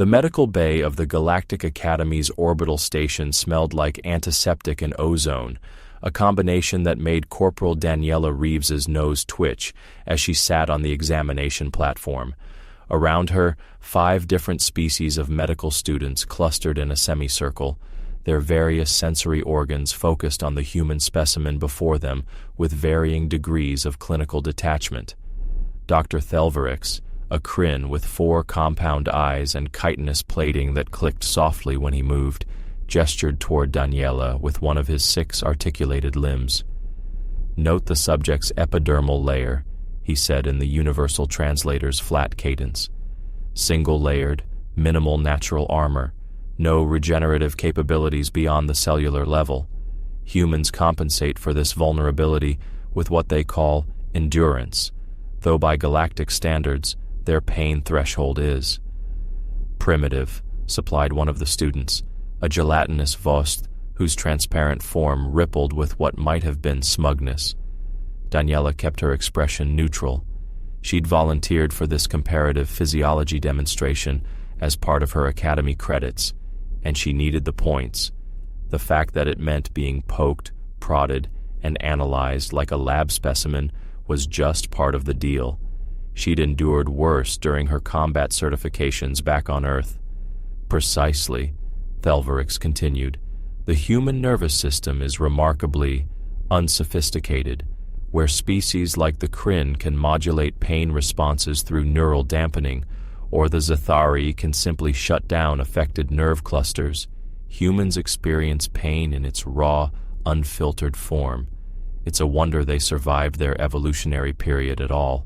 The medical bay of the Galactic Academy's orbital station smelled like antiseptic and ozone, a combination that made Corporal Daniela Reeves's nose twitch as she sat on the examination platform. Around her, 5 different species of medical students clustered in a semicircle, their various sensory organs focused on the human specimen before them with varying degrees of clinical detachment. Dr. Thelverix, a Kryn with 4 compound eyes and chitinous plating that clicked softly when he moved, gestured toward Daniela with one of his 6 articulated limbs. "Note the subject's epidermal layer," he said in the Universal Translator's flat cadence. "Single-layered, minimal natural armor, no regenerative capabilities beyond the cellular level. Humans compensate for this vulnerability with what they call endurance, though by galactic standards, their pain threshold is primitive," supplied one of the students, a gelatinous Vost whose transparent form rippled with what might have been smugness. Daniela kept her expression neutral. She'd volunteered for this comparative physiology demonstration as part of her academy credits, and she needed the points. The fact that it meant being poked, prodded, and analyzed like a lab specimen was just part of the deal. She'd endured worse during her combat certifications back on Earth. "Precisely," Thelverix continued. "The human nervous system is remarkably unsophisticated, where species like the Kryn can modulate pain responses through neural dampening, or the Zathari can simply shut down affected nerve clusters. Humans experience pain in its raw, unfiltered form. It's a wonder they survived their evolutionary period at all."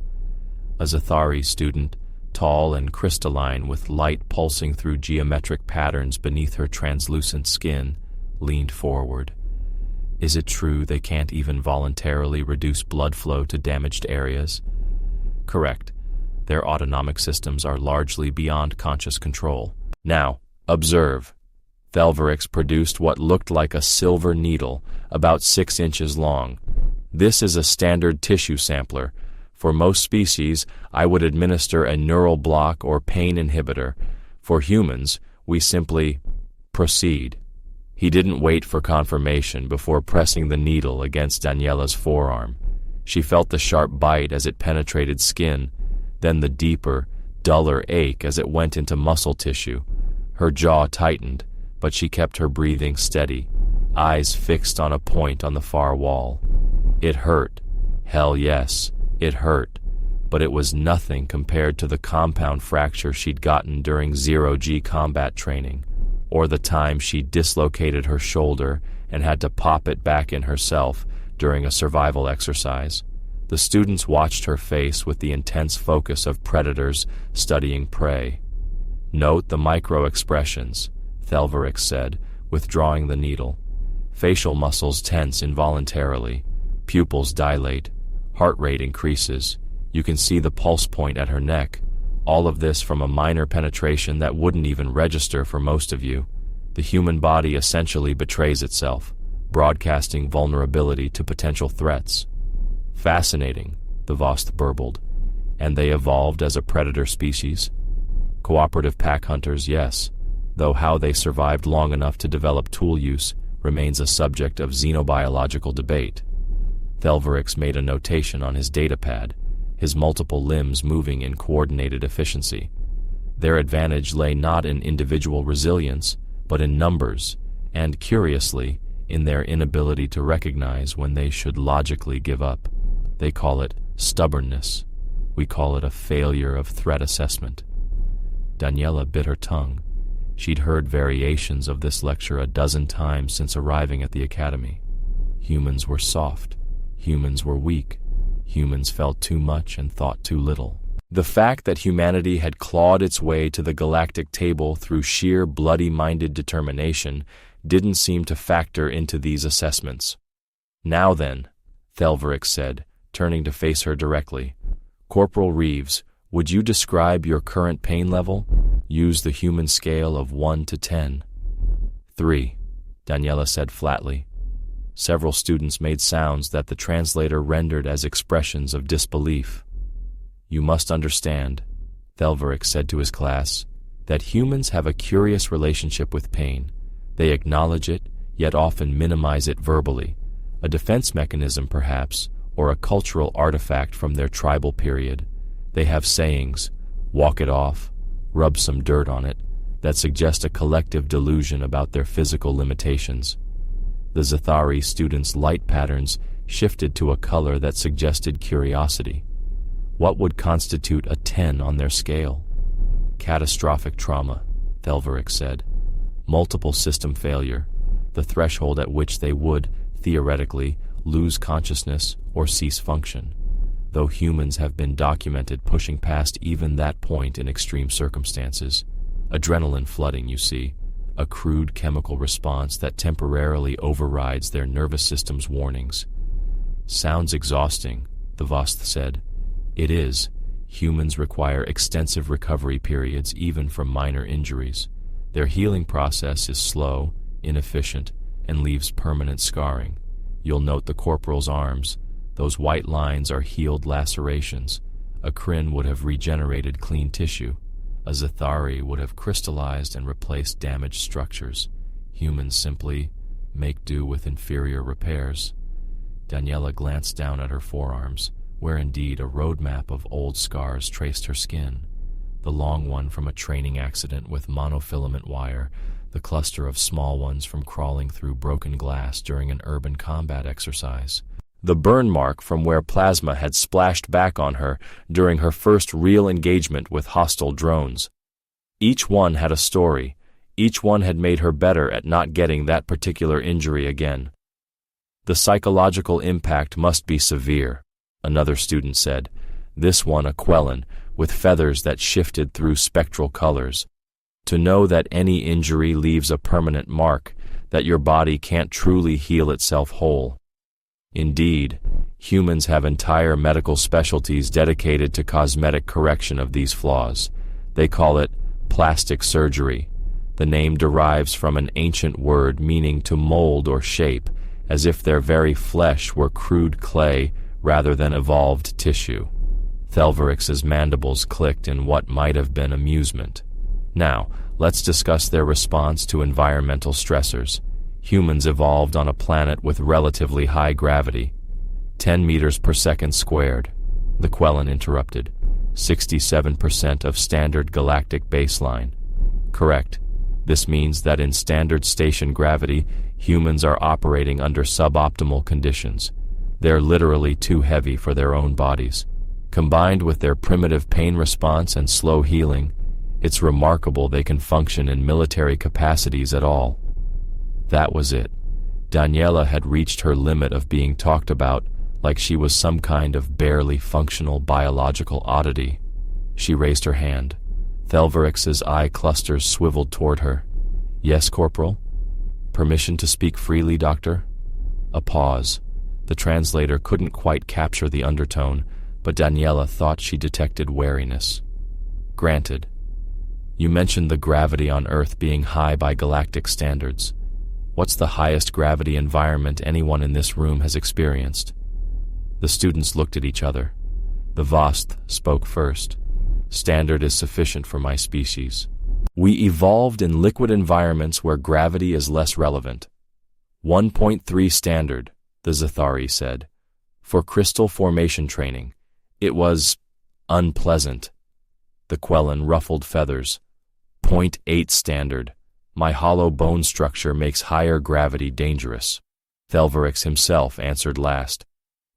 A Zathari student, tall and crystalline with light pulsing through geometric patterns beneath her translucent skin, leaned forward. "Is it true they can't even voluntarily reduce blood flow to damaged areas?" "Correct. Their autonomic systems are largely beyond conscious control. Now, observe." Thelverix produced what looked like a silver needle, about 6 inches long. "This is a standard tissue sampler. For most species, I would administer a neural block or pain inhibitor. For humans, we simply proceed." He didn't wait for confirmation before pressing the needle against Daniela's forearm. She felt the sharp bite as it penetrated skin, then the deeper, duller ache as it went into muscle tissue. Her jaw tightened, but she kept her breathing steady, eyes fixed on a point on the far wall. It hurt. Hell yes, it hurt. But it was nothing compared to the compound fracture she'd gotten during zero-G combat training, or the time she dislocated her shoulder and had to pop it back in herself during a survival exercise. The students watched her face with the intense focus of predators studying prey. "Note the micro-expressions," Thelverix said, withdrawing the needle. "Facial muscles tense involuntarily. Pupils dilate. Heart rate increases. You can see the pulse point at her neck. All of this from a minor penetration that wouldn't even register for most of you. The human body essentially betrays itself, broadcasting vulnerability to potential threats." "Fascinating," the Vost burbled. "And they evolved as a predator species?" "Cooperative pack hunters, yes, though how they survived long enough to develop tool use remains a subject of xenobiological debate." Thelverix made a notation on his datapad, his multiple limbs moving in coordinated efficiency. Their advantage lay not in individual resilience, but in numbers, and, curiously, in their inability to recognize when they should logically give up. They call it stubbornness. We call it a failure of threat assessment. Daniela bit her tongue. She'd heard variations of this lecture a dozen times since arriving at the academy. Humans were soft. Humans were weak. Humans felt too much and thought too little. The fact that humanity had clawed its way to the galactic table through sheer bloody-minded determination didn't seem to factor into these assessments. "Now then," Thelverix said, turning to face her directly. "Corporal Reeves, would you describe your current pain level? Use the human scale of 1 to 10. 3, Daniela said flatly. Several students made sounds that the translator rendered as expressions of disbelief. "You must understand," Thelverix said to his class, that humans have a curious relationship with pain. They acknowledge it, yet often minimize it verbally. A defense mechanism, perhaps, or a cultural artifact from their tribal period. They have sayings, walk it off, rub some dirt on it, that suggest a collective delusion about their physical limitations. The Zathari students' light patterns shifted to a color that suggested curiosity. What would constitute a 10 on their scale? Catastrophic trauma, Thelverick said. Multiple system failure, the threshold at which they would, theoretically, lose consciousness or cease function, though humans have been documented pushing past even that point in extreme circumstances. Adrenaline flooding, you see, a crude chemical response that temporarily overrides their nervous system's warnings. Sounds exhausting, the Vost said. It is. Humans require extensive recovery periods even from minor injuries. Their healing process is slow, inefficient, and leaves permanent scarring. You'll note the corporal's arms. Those white lines are healed lacerations. A Kryn would have regenerated clean tissue. A Zathari would have crystallized and replaced damaged structures. Humans simply make do with inferior repairs. Daniela glanced down at her forearms, where indeed a roadmap of old scars traced her skin. The long one from a training accident with monofilament wire, the cluster of small ones from crawling through broken glass during an urban combat exercise. The burn mark from where plasma had splashed back on her during her first real engagement with hostile drones. Each one had a story. Each one had made her better at not getting that particular injury again. The psychological impact must be severe, another student said. This one a Quellan, with feathers that shifted through spectral colors. To know that any injury leaves a permanent mark, that your body can't truly heal itself whole. Indeed, humans have entire medical specialties dedicated to cosmetic correction of these flaws. They call it plastic surgery. The name derives from an ancient word meaning to mold or shape, as if their very flesh were crude clay rather than evolved tissue. Thelverix's mandibles clicked in what might have been amusement. Now, let's discuss their response to environmental stressors. Humans evolved on a planet with relatively high gravity. 10 meters per second squared. The Quellan interrupted. 67% of standard galactic baseline. Correct. This means that in standard station gravity, humans are operating under suboptimal conditions. They're literally too heavy for their own bodies. Combined with their primitive pain response and slow healing, it's remarkable they can function in military capacities at all. That was it. Daniela had reached her limit of being talked about like she was some kind of barely functional biological oddity. She raised her hand. Thelverix's eye clusters swiveled toward her. Yes, Corporal? Permission to speak freely, Doctor? A pause. The translator couldn't quite capture the undertone, but Daniela thought she detected wariness. Granted. You mentioned the gravity on Earth being high by galactic standards. What's the highest gravity environment anyone in this room has experienced? The students looked at each other. The Vost spoke first. Standard is sufficient for my species. We evolved in liquid environments where gravity is less relevant. 1.3 standard, the Zathari said. For crystal formation training. It was unpleasant. The Quellan ruffled feathers. 0.8 standard. My hollow bone structure makes higher gravity dangerous. Thelverix himself answered last.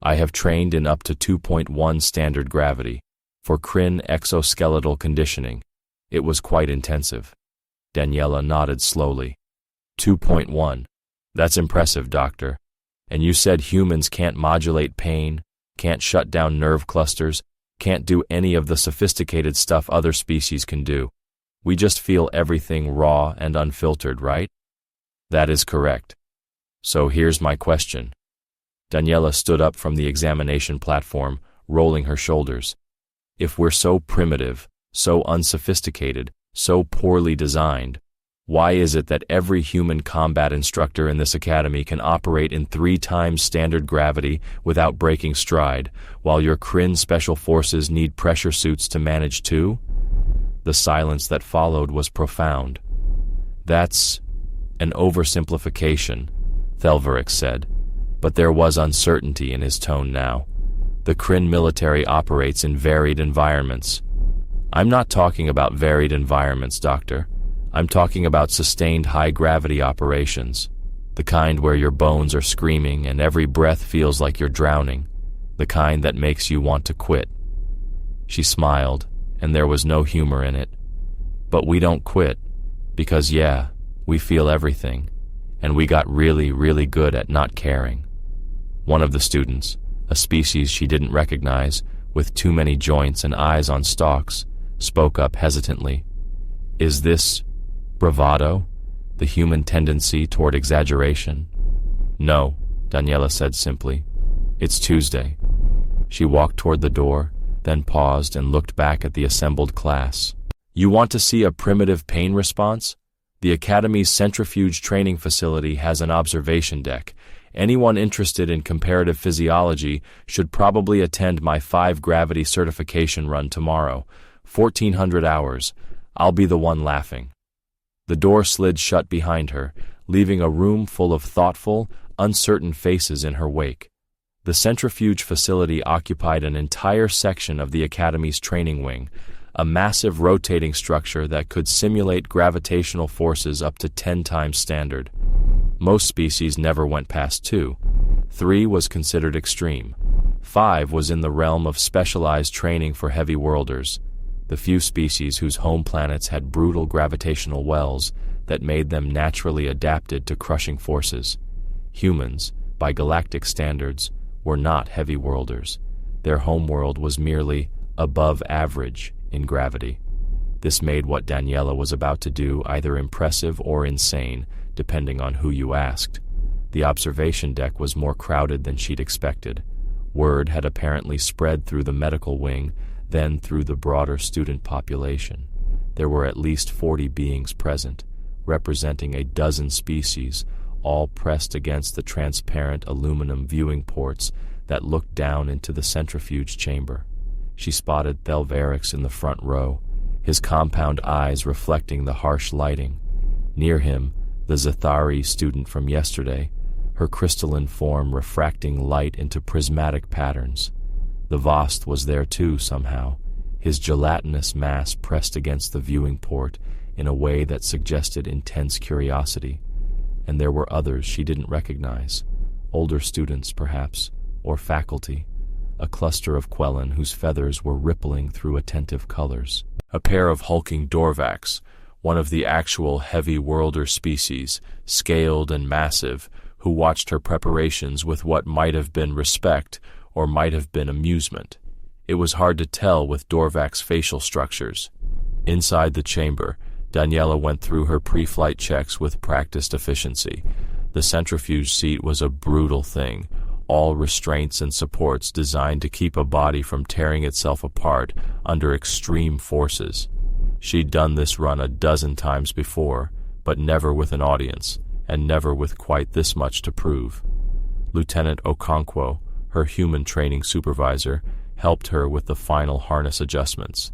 I have trained in up to 2.1 standard gravity. For Kryn exoskeletal conditioning. It was quite intensive. Daniela nodded slowly. 2.1. That's impressive, Doctor. And you said humans can't modulate pain, can't shut down nerve clusters, can't do any of the sophisticated stuff other species can do. We just feel everything raw and unfiltered, right? That is correct. So here's my question. Daniela stood up from the examination platform, rolling her shoulders. If we're so primitive, so unsophisticated, so poorly designed, why is it that every human combat instructor in this academy can operate in 3 times standard gravity without breaking stride, while your Kryn special forces need pressure suits to manage too? The silence that followed was profound. "That's an oversimplification," Thelverick said, but there was uncertainty in his tone now. "The Kryn military operates in varied environments." "I'm not talking about varied environments, Doctor. I'm talking about sustained high-gravity operations. The kind where your bones are screaming and every breath feels like you're drowning. The kind that makes you want to quit." She smiled, and there was no humor in it. "But we don't quit, because we feel everything, and we got really, really good at not caring." One of the students, a species she didn't recognize, with too many joints and eyes on stalks, spoke up hesitantly. "Is this bravado? The human tendency toward exaggeration?" "No," Daniela said simply. "It's Tuesday." She walked toward the door, then paused and looked back at the assembled class. "You want to see a primitive pain response? The Academy's centrifuge training facility has an observation deck. Anyone interested in comparative physiology should probably attend my 5-gravity certification run tomorrow, 1,400 hours. I'll be the one laughing." The door slid shut behind her, leaving a room full of thoughtful, uncertain faces in her wake. The centrifuge facility occupied an entire section of the Academy's training wing, a massive rotating structure that could simulate gravitational forces up to 10 times standard. Most species never went past 2. 3 was considered extreme. 5 was in the realm of specialized training for heavy worlders, the few species whose home planets had brutal gravitational wells that made them naturally adapted to crushing forces. Humans, by galactic standards, were not heavy worlders. Their homeworld was merely above average in gravity. This made what Daniela was about to do either impressive or insane, depending on who you asked. The observation deck was more crowded than she'd expected. Word had apparently spread through the medical wing, then through the broader student population. There were at least 40 beings present, representing a dozen species, all pressed against the transparent aluminum viewing ports that looked down into the centrifuge chamber. She spotted Thelverix in the front row, his compound eyes reflecting the harsh lighting. Near him, the Zathari student from yesterday, her crystalline form refracting light into prismatic patterns. The Vost was there too somehow, his gelatinous mass pressed against the viewing port in a way that suggested intense curiosity. And there were others she didn't recognize, older students perhaps, or faculty, a cluster of Quellen whose feathers were rippling through attentive colors. A pair of hulking Dorvax, one of the actual heavy worlder species, scaled and massive, who watched her preparations with what might have been respect or might have been amusement. It was hard to tell with Dorvax facial structures. Inside the chamber, Daniela went through her pre-flight checks with practiced efficiency. The centrifuge seat was a brutal thing, all restraints and supports designed to keep a body from tearing itself apart under extreme forces. She'd done this run a dozen times before, but never with an audience, and never with quite this much to prove. Lieutenant Okonkwo, her human training supervisor, helped her with the final harness adjustments.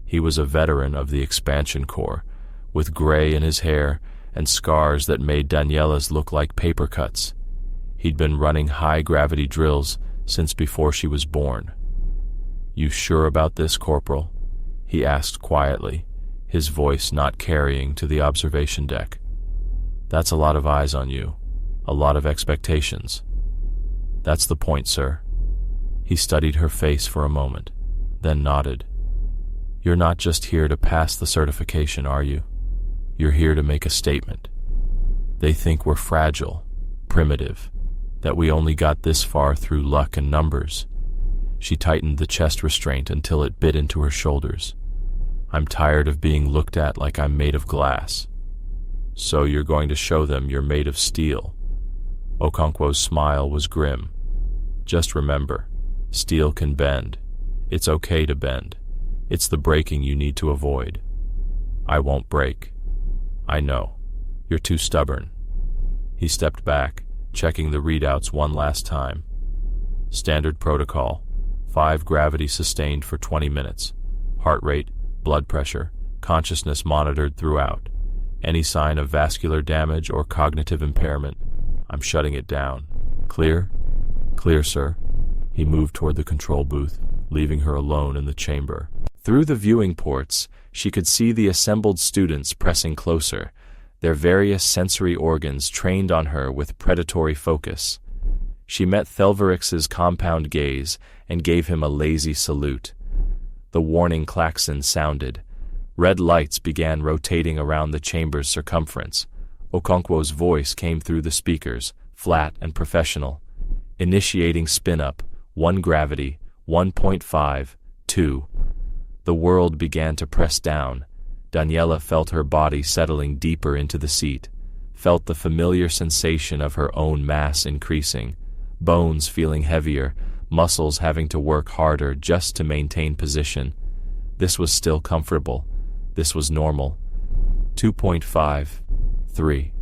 He was a veteran of the expansion corps, with gray in his hair and scars that made Daniela's look like paper cuts. He'd been running high-gravity drills since before she was born. "You sure about this, Corporal?" he asked quietly, his voice not carrying to the observation deck. "That's a lot of eyes on you, a lot of expectations." "That's the point, sir." He studied her face for a moment, then nodded. "You're not just here to pass the certification, are you? You're here to make a statement. They think we're fragile, primitive, that we only got this far through luck and numbers." She tightened the chest restraint until it bit into her shoulders. "I'm tired of being looked at like I'm made of glass." "So you're going to show them you're made of steel?" Okonkwo's smile was grim. "Just remember, steel can bend. It's okay to bend. It's the breaking you need to avoid." "I won't break." "I know. You're too stubborn." He stepped back, checking the readouts one last time. "Standard protocol. 5 gravity sustained for 20 minutes. Heart rate, blood pressure, Consciousness monitored throughout. Any sign of vascular damage or cognitive impairment. I'm shutting it down. Clear? Clear, sir. He moved toward the control booth, leaving her alone in the chamber. Through the viewing ports, she could see the assembled students pressing closer, their various sensory organs trained on her with predatory focus. She met Thelverix's compound gaze and gave him a lazy salute. The warning klaxon sounded. Red lights began rotating around the chamber's circumference. Okonkwo's voice came through the speakers, flat and professional. Initiating spin-up, 1 gravity, 1.5, 2. The world began to press down. Daniela felt her body settling deeper into the seat, felt the familiar sensation of her own mass increasing, bones feeling heavier, muscles having to work harder just to maintain position. This was still comfortable. This was normal. 2.5, 3.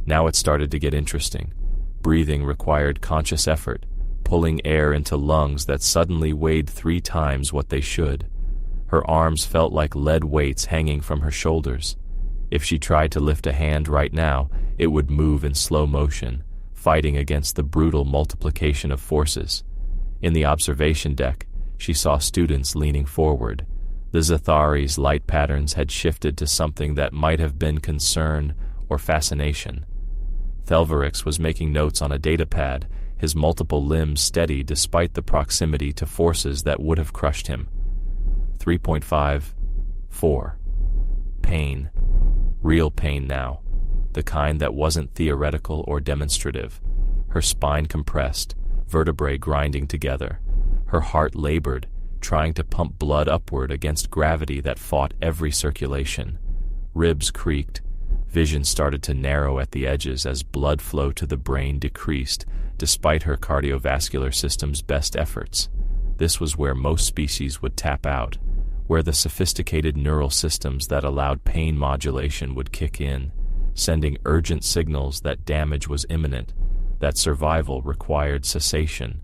Now it started to get interesting. Breathing required conscious effort, pulling air into lungs that suddenly weighed 3 times what they should. Her arms felt like lead weights hanging from her shoulders. If she tried to lift a hand right now, it would move in slow motion, fighting against the brutal multiplication of forces. In the observation deck, she saw students leaning forward. The Zathari's light patterns had shifted to something that might have been concern or fascination. Thelverix was making notes on a datapad, his multiple limbs steady despite the proximity to forces that would have crushed him. 3.5, 4. Pain. Real pain now. The kind that wasn't theoretical or demonstrative. Her spine compressed, vertebrae grinding together. Her heart labored, trying to pump blood upward against gravity that fought every circulation. Ribs creaked. Vision started to narrow at the edges as blood flow to the brain decreased, despite her cardiovascular system's best efforts. This was where most species would tap out, where the sophisticated neural systems that allowed pain modulation would kick in, sending urgent signals that damage was imminent, that survival required cessation,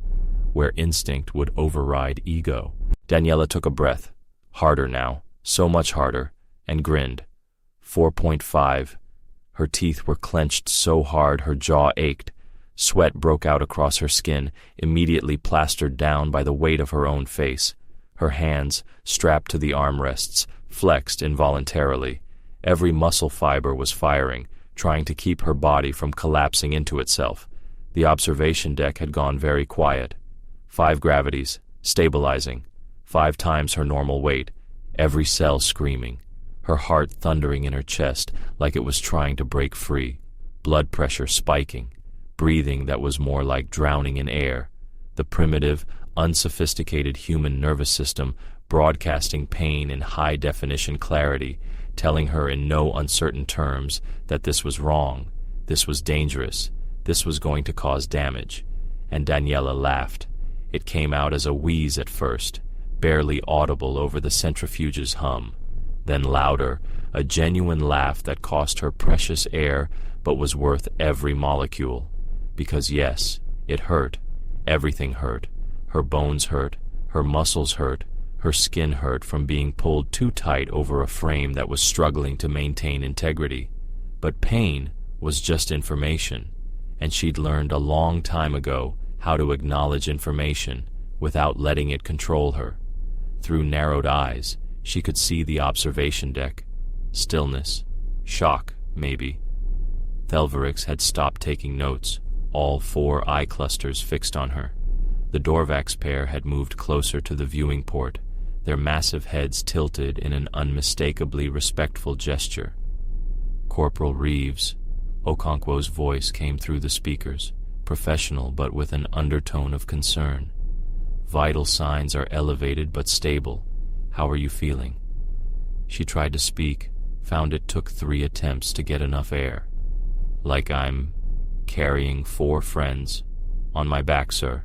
where instinct would override ego. Daniela took a breath, harder now, so much harder, and grinned. 4.5. Her teeth were clenched so hard her jaw ached. Sweat broke out across her skin, immediately plastered down by the weight of her own face. Her hands, strapped to the armrests, flexed involuntarily. Every muscle fiber was firing, trying to keep her body from collapsing into itself. The observation deck had gone very quiet. 5 gravities, stabilizing. 5 times her normal weight, every cell screaming. Her heart thundering in her chest like it was trying to break free. Blood pressure spiking. Breathing that was more like drowning in air. The primitive, unsophisticated human nervous system broadcasting pain in high-definition clarity, telling her in no uncertain terms that this was wrong, this was dangerous, this was going to cause damage. And Daniela laughed. It came out as a wheeze at first, barely audible over the centrifuge's hum. Then louder, a genuine laugh that cost her precious air but was worth every molecule. Because yes, it hurt. Everything hurt. Her bones hurt. Her muscles hurt. Her skin hurt from being pulled too tight over a frame that was struggling to maintain integrity. But pain was just information, and she'd learned a long time ago how to acknowledge information without letting it control her. Through narrowed eyes, she could see the observation deck. Stillness. Shock, maybe. Thelverix had stopped taking notes, all 4 eye clusters fixed on her. The Dorvax pair had moved closer to the viewing port, their massive heads tilted in an unmistakably respectful gesture. Corporal Reeves. Okonkwo's voice came through the speakers, professional but with an undertone of concern. Vital signs are elevated but stable. How are you feeling? She tried to speak, found it took 3 attempts to get enough air. Like I'm carrying 4 friends on my back, sir.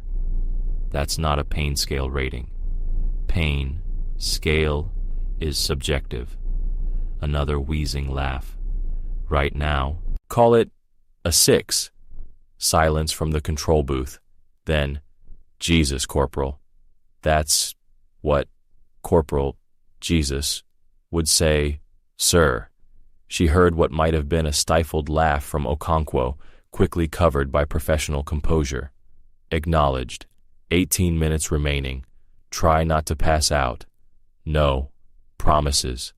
That's not a pain scale rating. Pain scale is subjective. Another wheezing laugh. Right now, call it a 6. Silence from the control booth. Then, Jesus, Corporal. That's what, Corporal, Jesus. would say, "Sir." She heard what might have been a stifled laugh from Okonkwo, quickly covered by professional composure. Acknowledged. 18 minutes remaining. Try not to pass out. No. Promises.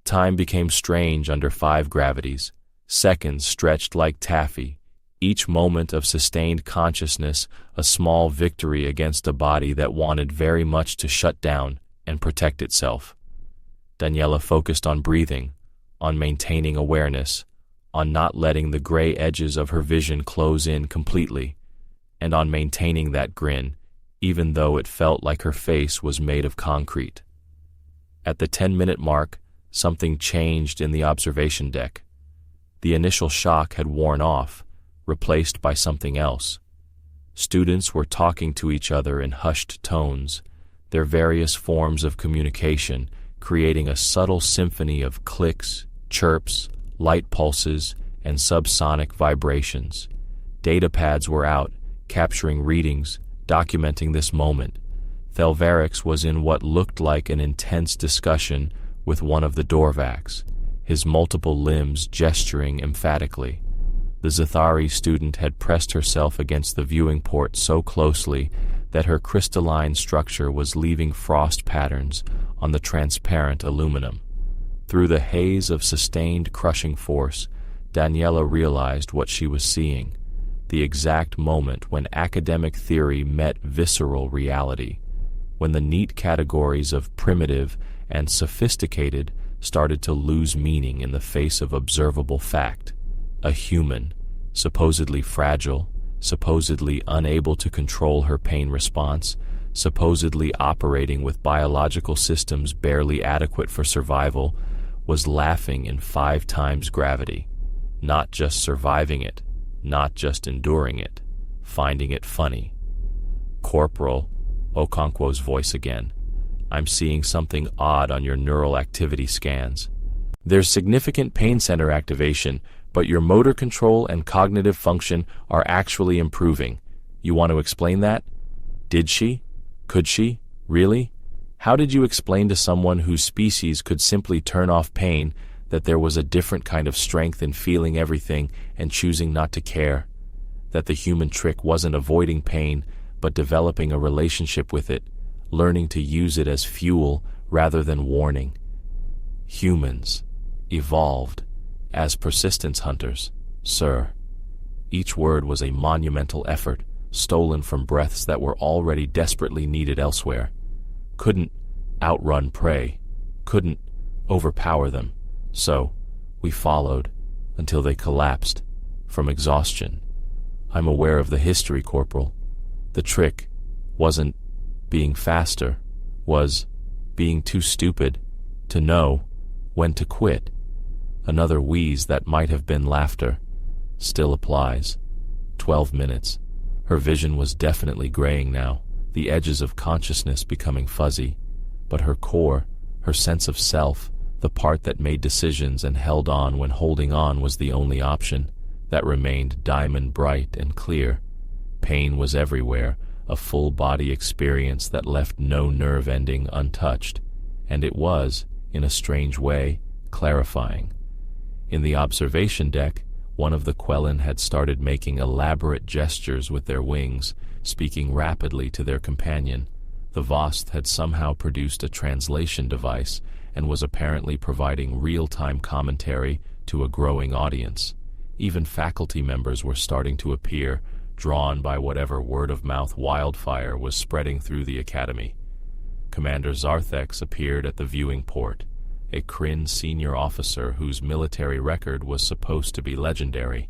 Time became strange under 5 gravities. Seconds stretched like taffy. Each moment of sustained consciousness a small victory against a body that wanted very much to shut down and protect itself. Daniela focused on breathing, on maintaining awareness, on not letting the gray edges of her vision close in completely, and on maintaining that grin, even though it felt like her face was made of concrete. At the 10-minute mark, something changed in the observation deck. The initial shock had worn off, replaced by something else. Students were talking to each other in hushed tones, their various forms of communication creating a subtle symphony of clicks, chirps, light pulses, and subsonic vibrations. Data pads were out, capturing readings, documenting this moment. Thelvarix was in what looked like an intense discussion with one of the Dorvacs, his multiple limbs gesturing emphatically. The Zathari student had pressed herself against the viewing port so closely that her crystalline structure was leaving frost patterns on the transparent aluminum. Through the haze of sustained crushing force, Daniela realized what she was seeing, the exact moment when academic theory met visceral reality, when the neat categories of primitive and sophisticated started to lose meaning in the face of observable fact. A human, supposedly fragile, supposedly unable to control her pain response, supposedly operating with biological systems barely adequate for survival, was laughing in 5 times gravity, not just surviving it, not just enduring it, finding it funny. "Corporal," Okonkwo's voice again, "I'm seeing something odd on your neural activity scans. There's significant pain center activation, but your motor control and cognitive function are actually improving. You want to explain that? Did she? Could she? Really? How did you explain to someone whose species could simply turn off pain that there was a different kind of strength in feeling everything and choosing not to care? That the human trick wasn't avoiding pain, but developing a relationship with it, learning to use it as fuel rather than warning? Humans evolved as persistence hunters, sir." Each word was a monumental effort, stolen from breaths that were already desperately needed elsewhere. Couldn't outrun prey, couldn't overpower them, so we followed until they collapsed from exhaustion. "I'm aware of the history, Corporal. The trick wasn't being faster, was being too stupid to know when to quit." Another wheeze that might have been laughter. Still applies. 12 minutes. Her vision was definitely graying now, the edges of consciousness becoming fuzzy. But her core, her sense of self, the part that made decisions and held on when holding on was the only option, that remained diamond bright and clear. Pain was everywhere, a full-body experience that left no nerve ending untouched, and it was, in a strange way, clarifying. In the observation deck, one of the Quellen had started making elaborate gestures with their wings, speaking rapidly to their companion. The Vost had somehow produced a translation device and was apparently providing real-time commentary to a growing audience. Even faculty members were starting to appear, drawn by whatever word-of-mouth wildfire was spreading through the academy. Commander Zarthex appeared at the viewing port, a Kryn senior officer whose military record was supposed to be legendary.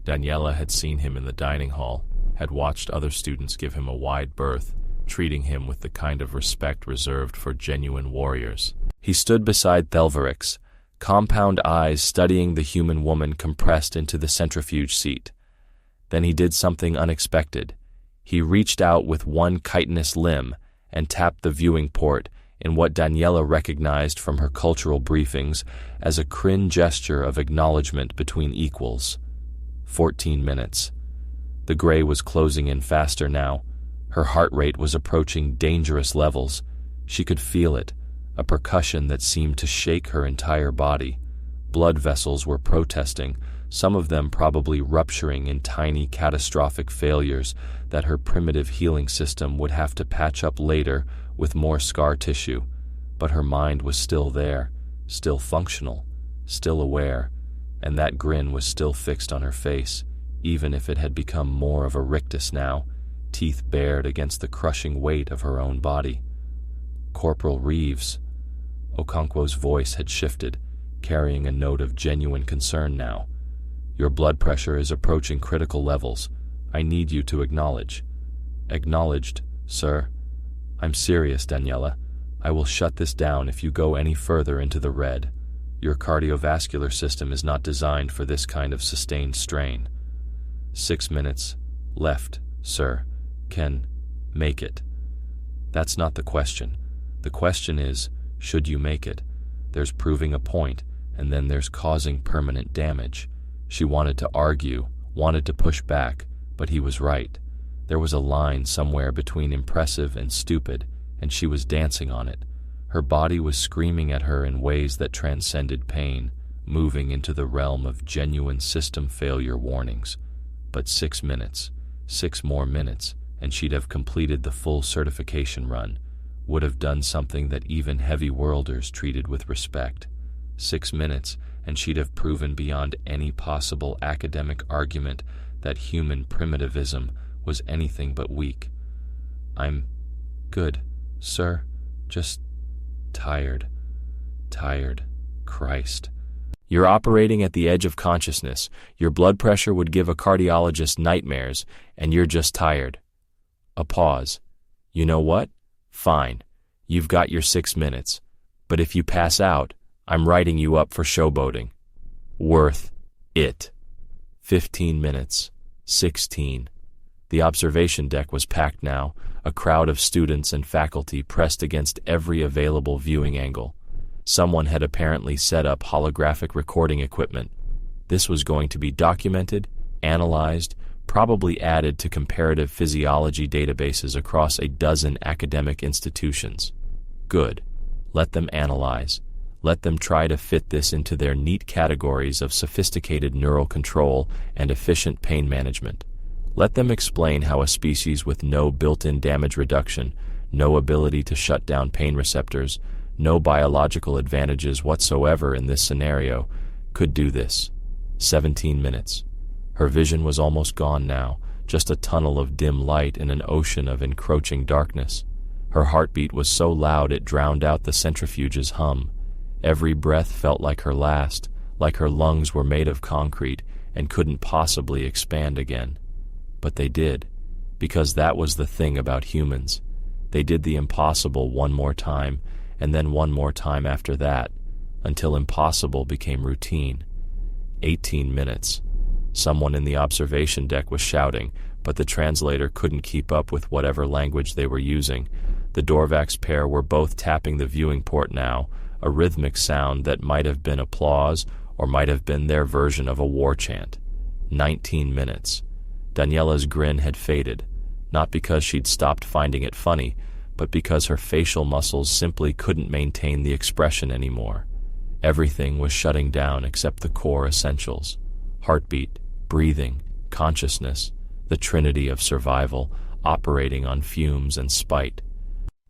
Daniela had seen him in the dining hall, had watched other students give him a wide berth, treating him with the kind of respect reserved for genuine warriors. He stood beside Thelvarix, compound eyes studying the human woman compressed into the centrifuge seat. Then he did something unexpected. He reached out with one chitinous limb and tapped the viewing port in what Daniela recognized from her cultural briefings as a Kryn gesture of acknowledgement between equals. 14 minutes. The gray was closing in faster now. Her heart rate was approaching dangerous levels. She could feel it, a percussion that seemed to shake her entire body. Blood vessels were protesting, some of them probably rupturing in tiny catastrophic failures that her primitive healing system would have to patch up later with more scar tissue. But her mind was still there, still functional, still aware, and that grin was still fixed on her face, even if it had become more of a rictus now, teeth bared against the crushing weight of her own body. "Corporal Reeves." Okonkwo's voice had shifted, carrying a note of genuine concern now. "Your blood pressure is approaching critical levels. I need you to acknowledge." "Acknowledged, sir." "I'm serious, Daniela. I will shut this down if you go any further into the red. Your cardiovascular system is not designed for this kind of sustained strain." 6 minutes left, sir. Can make it." "That's not the question. The question is, should you make it? There's proving a point, and then there's causing permanent damage." She wanted to argue, wanted to push back, but he was right. There was a line somewhere between impressive and stupid, and she was dancing on it. Her body was screaming at her in ways that transcended pain, moving into the realm of genuine system failure warnings. But 6 minutes, 6 more minutes, and she'd have completed the full certification run, would have done something that even heavy worlders treated with respect. 6 minutes, and she'd have proven beyond any possible academic argument that human primitivism was anything but weak. "I'm good, sir. Just tired. Christ." "You're operating at the edge of consciousness. Your blood pressure would give a cardiologist nightmares, and you're just tired." A pause. "You know what? Fine. You've got your 6 minutes. But if you pass out, I'm writing you up for showboating." "Worth it." 15 minutes. 16. The observation deck was packed now, a crowd of students and faculty pressed against every available viewing angle. Someone had apparently set up holographic recording equipment. This was going to be documented, analyzed, probably added to comparative physiology databases across a dozen academic institutions. Good. Let them analyze. Let them try to fit this into their neat categories of sophisticated neural control and efficient pain management. Let them explain how a species with no built-in damage reduction, no ability to shut down pain receptors, no biological advantages whatsoever in this scenario, could do this. 17 minutes. Her vision was almost gone now, just a tunnel of dim light in an ocean of encroaching darkness. Her heartbeat was so loud it drowned out the centrifuge's hum. Every breath felt like her last, like her lungs were made of concrete and couldn't possibly expand again. But they did, because that was the thing about humans. They did the impossible one more time, and then one more time after that, until impossible became routine. 18 minutes. Someone in the observation deck was shouting, but the translator couldn't keep up with whatever language they were using. The Dorvax pair were both tapping the viewing port now, a rhythmic sound that might have been applause or might have been their version of a war chant. 19 minutes. Daniela's grin had faded, not because she'd stopped finding it funny, but because her facial muscles simply couldn't maintain the expression anymore. Everything was shutting down except the core essentials. Heartbeat, breathing, consciousness, the trinity of survival, operating on fumes and spite.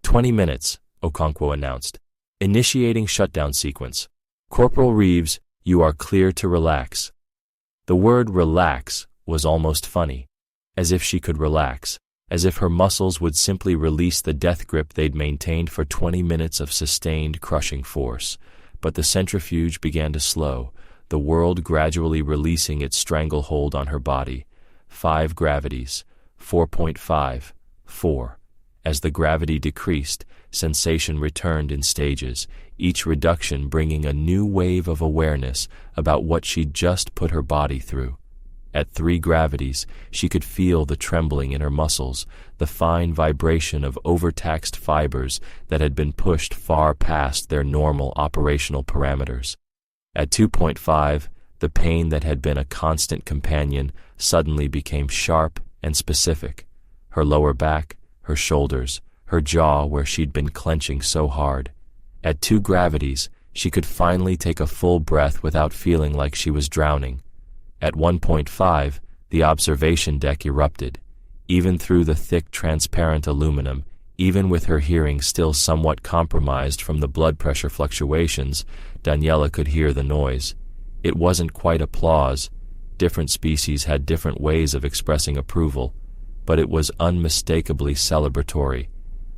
20 minutes, Okonkwo announced. Initiating shutdown sequence. Corporal Reeves, you are clear to relax. The word relax was almost funny, as if she could relax, as if her muscles would simply release the death grip they'd maintained for 20 minutes of sustained crushing force. But the centrifuge began to slow, the world gradually releasing its stranglehold on her body. 5 gravities, 4.5, 4. As the gravity decreased, sensation returned in stages, each reduction bringing a new wave of awareness about what she'd just put her body through. At 3 gravities, she could feel the trembling in her muscles, the fine vibration of overtaxed fibers that had been pushed far past their normal operational parameters. At 2.5, the pain that had been a constant companion suddenly became sharp and specific. Her lower back, her shoulders, her jaw where she'd been clenching so hard. At 2 gravities, she could finally take a full breath without feeling like she was drowning. At 1.5, the observation deck erupted. Even through the thick, transparent aluminum, even with her hearing still somewhat compromised from the blood pressure fluctuations, Daniela could hear the noise. It wasn't quite applause. Different species had different ways of expressing approval, but it was unmistakably celebratory.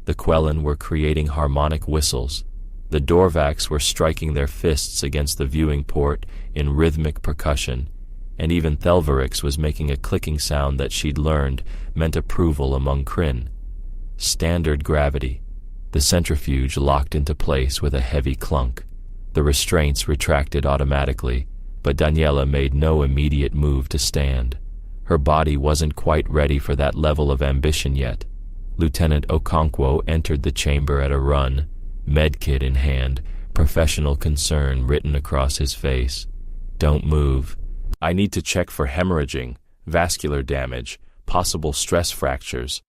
The Quellan were creating harmonic whistles. The Dorvacs were striking their fists against the viewing port in rhythmic percussion, and even Thelverix was making a clicking sound that she'd learned meant approval among Kryn. Standard gravity. The centrifuge locked into place with a heavy clunk. The restraints retracted automatically, but Daniela made no immediate move to stand. Her body wasn't quite ready for that level of ambition yet. Lieutenant Okonkwo entered the chamber at a run, medkit in hand, professional concern written across his face. "Don't move. I need to check for hemorrhaging, vascular damage, possible stress fractures."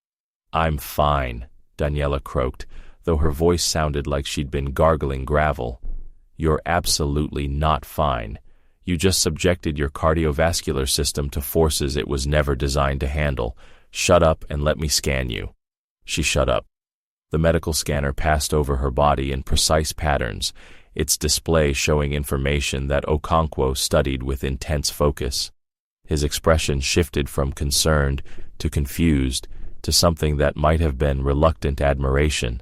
"I'm fine," Daniela croaked, though her voice sounded like she'd been gargling gravel. "You're absolutely not fine. You just subjected your cardiovascular system to forces it was never designed to handle. Shut up and let me scan you." She shut up. The medical scanner passed over her body in precise patterns, its display showing information that Okonkwo studied with intense focus. His expression shifted from concerned to confused to something that might have been reluctant admiration.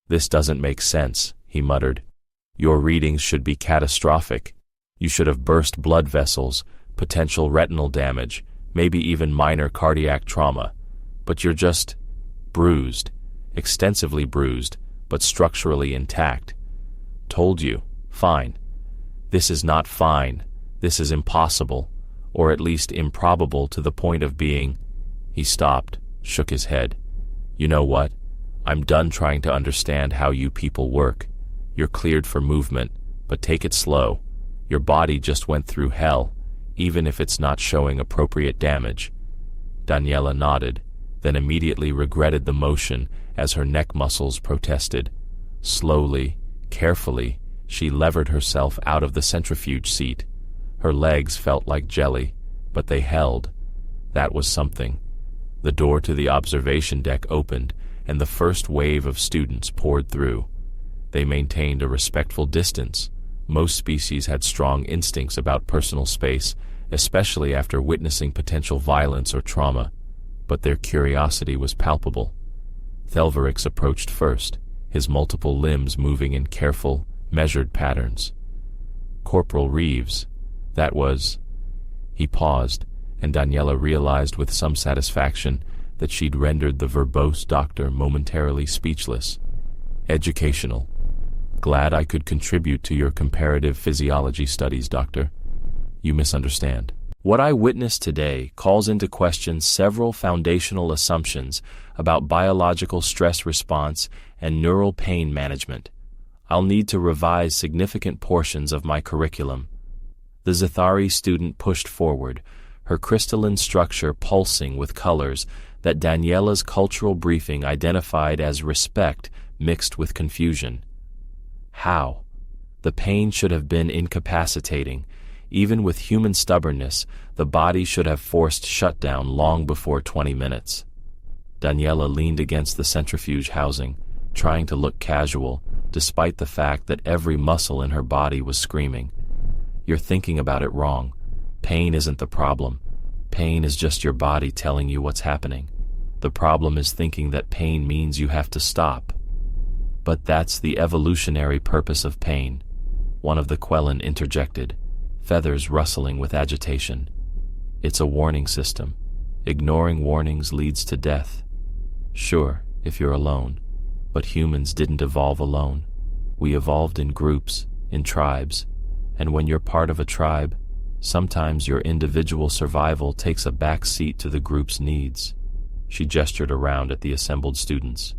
"This doesn't make sense," he muttered. "Your readings should be catastrophic. You should have burst blood vessels, potential retinal damage, maybe even minor cardiac trauma. But you're just bruised, extensively bruised, but structurally intact. Told you. Fine. This is not fine. This is impossible, or at least improbable to the point of being." He stopped, shook his head. "You know what? I'm done trying to understand how you people work. You're cleared for movement, but take it slow. Your body just went through hell, even if it's not showing appropriate damage." Daniela nodded, then immediately regretted the motion as her neck muscles protested. Slowly, carefully, she levered herself out of the centrifuge seat. Her legs felt like jelly, but they held. That was something. The door to the observation deck opened, and the first wave of students poured through. They maintained a respectful distance. Most species had strong instincts about personal space, especially after witnessing potential violence or trauma, but their curiosity was palpable. Thelverix approached first, his multiple limbs moving in careful, measured patterns. "Corporal Reeves, that was—" He paused, and Daniela realized with some satisfaction that she'd rendered the verbose doctor momentarily speechless. "Educational. Glad I could contribute to your comparative physiology studies, Doctor. You misunderstand. What I witnessed today calls into question several foundational assumptions about biological stress response and neural pain management. I'll need to revise significant portions of my curriculum." The Zathari student pushed forward, her crystalline structure pulsing with colors that Daniela's cultural briefing identified as respect mixed with confusion. How? The pain should have been incapacitating. Even with human stubbornness, the body should have forced shutdown long before 20 minutes. Daniela leaned against the centrifuge housing, trying to look casual, despite the fact that every muscle in her body was screaming. "You're thinking about it wrong. Pain isn't the problem. Pain is just your body telling you what's happening. The problem is thinking that pain means you have to stop." "But that's the evolutionary purpose of pain," one of the Quellan interjected, feathers rustling with agitation. "It's a warning system. Ignoring warnings leads to death. Sure, if you're alone, but humans didn't evolve alone. We evolved in groups, in tribes, and when you're part of a tribe, sometimes your individual survival takes a back seat to the group's needs." She gestured around at the assembled students.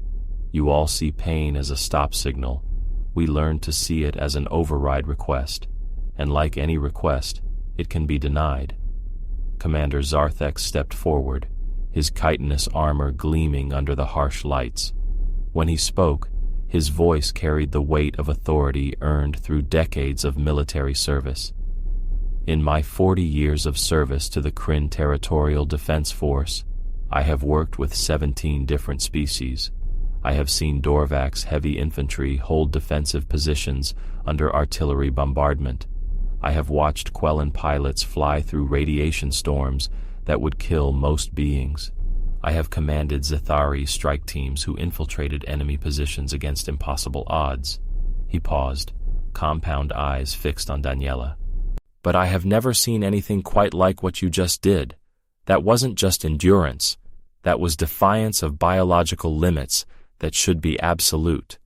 "You all see pain as a stop signal. We learned to see it as an override request, and like any request, it can be denied." Commander Zarthex stepped forward, his chitinous armor gleaming under the harsh lights. When he spoke, His voice carried the weight of authority earned through decades of military service. In my 40 years of service to the Kryn Territorial Defense Force, I have worked with 17 different species. I have seen Dorvax heavy infantry hold defensive positions under artillery bombardment. I have watched Quellan pilots fly through radiation storms that would kill most beings. I have commanded Zethari strike teams who infiltrated enemy positions against impossible odds. He paused, compound eyes fixed on Daniela. But I have never seen anything quite like what you just did. That wasn't just endurance. That was defiance of biological limits that should be absolute.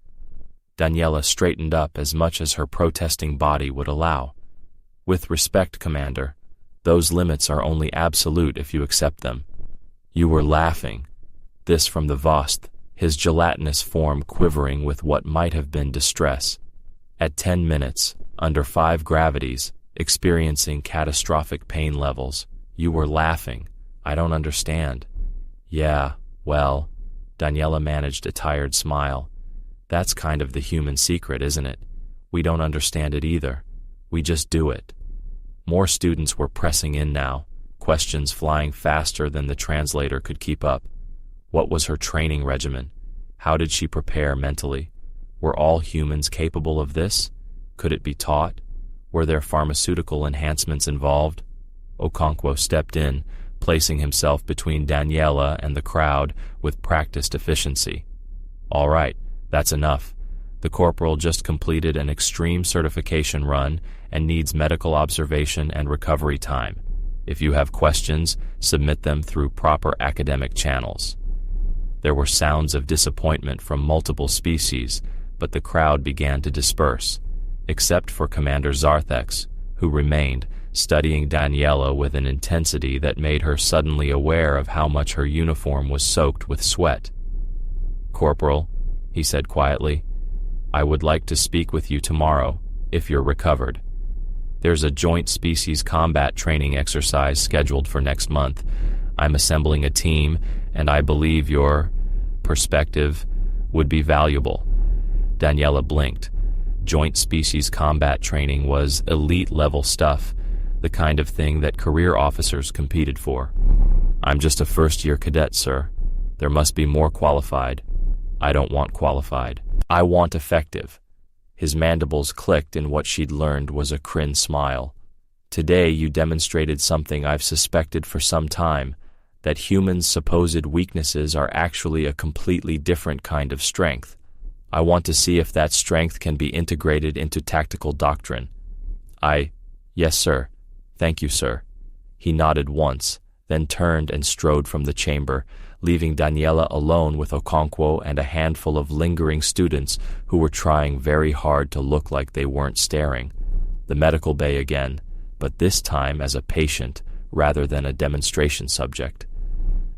Daniela straightened up as much as her protesting body would allow. With respect, Commander, those limits are only absolute if you accept them. You were laughing. This from the Vost, his gelatinous form quivering with what might have been distress. At 10 minutes, under 5 gravities, experiencing catastrophic pain levels, you were laughing. I don't understand. Yeah, well, Daniela managed a tired smile. That's kind of the human secret, isn't it? We don't understand it either. We just do it. More students were pressing in now, questions flying faster than the translator could keep up. What was her training regimen? How did she prepare mentally? Were all humans capable of this? Could it be taught? Were there pharmaceutical enhancements involved? Okonkwo stepped in, placing himself between Daniela and the crowd with practiced efficiency. All right, that's enough. The corporal just completed an extreme certification run and needs medical observation and recovery time. If you have questions, submit them through proper academic channels. There were sounds of disappointment from multiple species, but the crowd began to disperse, except for Commander Zarthex, who remained, studying Daniela with an intensity that made her suddenly aware of how much her uniform was soaked with sweat. "Corporal," he said quietly, "I would like to speak with you tomorrow, if you're recovered. There's a joint species combat training exercise scheduled for next month. I'm assembling a team, and I believe your perspective would be valuable." Daniela blinked. Joint species combat training was elite-level stuff, the kind of thing that career officers competed for. "I'm just a first-year cadet, sir. There must be more qualified. I don't want qualified. I want effective." His mandibles clicked in what she'd learned was a Kryn smile. "Today you demonstrated something I've suspected for some time, that humans' supposed weaknesses are actually a completely different kind of strength. I want to see if that strength can be integrated into tactical doctrine." Yes, sir. Thank you, sir." He nodded once, then turned and strode from the chamber, leaving Daniela alone with Okonkwo and a handful of lingering students who were trying very hard to look like they weren't staring. The medical bay again, but this time as a patient rather than a demonstration subject.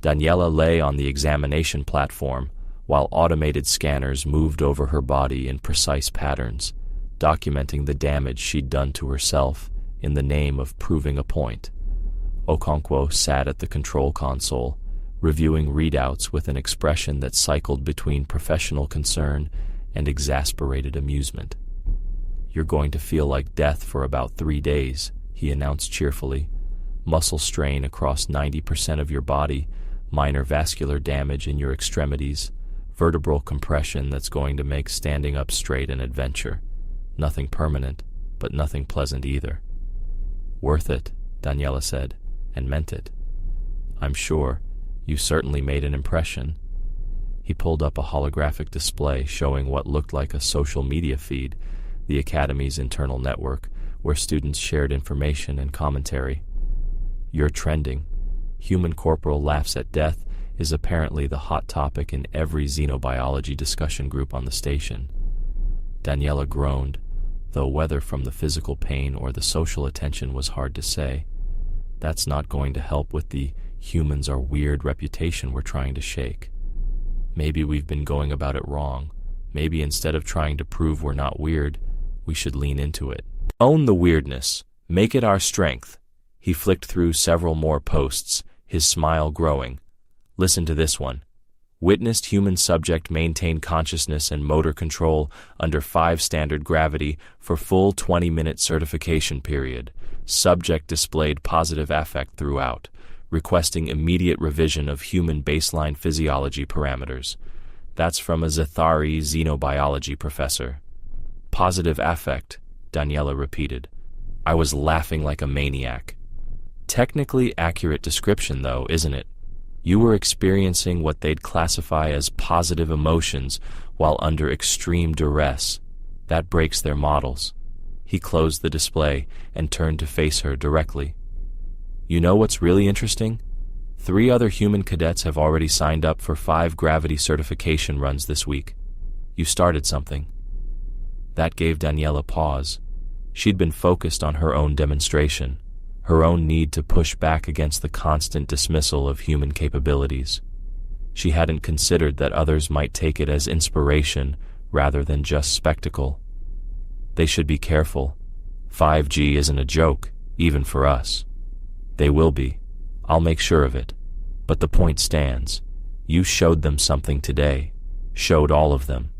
Daniela lay on the examination platform, while automated scanners moved over her body in precise patterns, documenting the damage she'd done to herself in the name of proving a point. Okonkwo sat at the control console, reviewing readouts with an expression that cycled between professional concern and exasperated amusement. "You're going to feel like death for about 3 days," he announced cheerfully. "Muscle strain across 90% of your body, minor vascular damage in your extremities, vertebral compression that's going to make standing up straight an adventure. Nothing permanent, but nothing pleasant either." "Worth it," Daniela said, and meant it. "I'm sure. You certainly made an impression." He pulled up a holographic display showing what looked like a social media feed, the Academy's internal network, where students shared information and commentary. "You're trending. Human corporal laughs at death is apparently the hot topic in every xenobiology discussion group on the station." Daniela groaned, though whether from the physical pain or the social attention was hard to say. That's not going to help with the humans are weird reputation we're trying to shake. Maybe we've been going about it wrong. Maybe instead of trying to prove we're not weird, we should lean into it. Own the weirdness. Make it our strength. He flicked through several more posts, his smile growing. Listen to this one. Witnessed human subject maintain consciousness and motor control under 5 standard gravity for full 20-minute certification period. Subject displayed positive affect throughout, requesting immediate revision of human baseline physiology parameters. That's from a Zathari xenobiology professor. Positive affect, Daniela repeated. I was laughing like a maniac. Technically accurate description, though, isn't it? You were experiencing what they'd classify as positive emotions while under extreme duress. That breaks their models. He closed the display and turned to face her directly. You know what's really interesting? 3 other human cadets have already signed up for 5 gravity certification runs this week. You started something. That gave Daniela pause. She'd been focused on her own demonstration, her own need to push back against the constant dismissal of human capabilities. She hadn't considered that others might take it as inspiration rather than just spectacle. They should be careful. 5G isn't a joke, even for us. They will be. I'll make sure of it. But the point stands. You showed them something today. Showed all of them.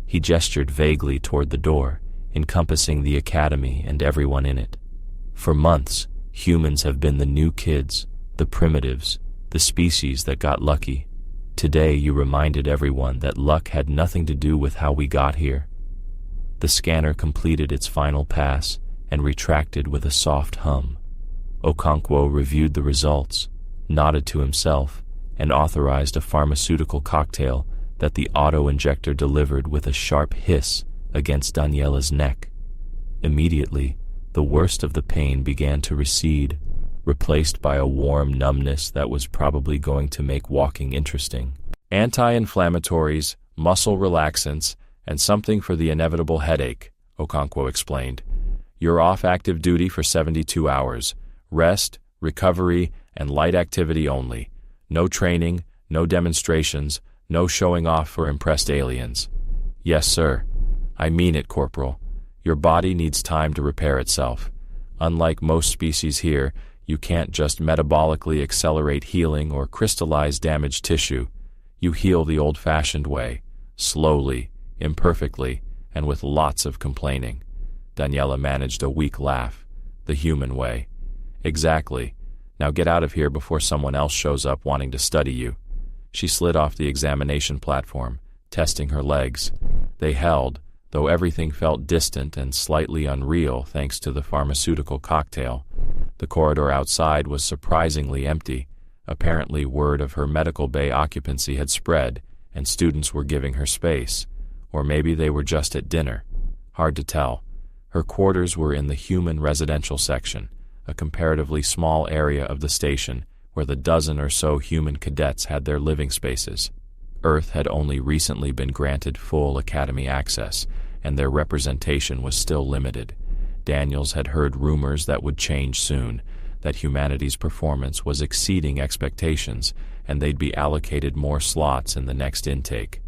He gestured vaguely toward the door, encompassing the academy and everyone in it. For months, humans have been the new kids, the primitives, the species that got lucky. Today you reminded everyone that luck had nothing to do with how we got here. The scanner completed its final pass and retracted with a soft hum. Okonkwo reviewed the results, nodded to himself, and authorized a pharmaceutical cocktail that the auto-injector delivered with a sharp hiss against Daniela's neck. Immediately, the worst of the pain began to recede, replaced by a warm numbness that was probably going to make walking interesting. Anti-inflammatories, muscle relaxants, and something for the inevitable headache, Okonkwo explained. You're off active duty for 72 hours. Rest, recovery, and light activity only. No training, no demonstrations, no showing off for impressed aliens. Yes, sir. I mean it, Corporal. Your body needs time to repair itself. Unlike most species here, you can't just metabolically accelerate healing or crystallize damaged tissue. You heal the old-fashioned way, slowly, imperfectly, and with lots of complaining. Daniela managed a weak laugh. The human way. Exactly. Now get out of here before someone else shows up wanting to study you. She slid off the examination platform, testing her legs. They held, though everything felt distant and slightly unreal thanks to the pharmaceutical cocktail. The corridor outside was surprisingly empty. Apparently word of her medical bay occupancy had spread, and students were giving her space. Or maybe they were just at dinner. Hard to tell. Her quarters were in the human residential section, a comparatively small area of the station where the dozen or so human cadets had their living spaces. Earth had only recently been granted full academy access, and their representation was still limited. Daniels had heard rumors that would change soon, that humanity's performance was exceeding expectations, and they'd be allocated more slots in the next intake.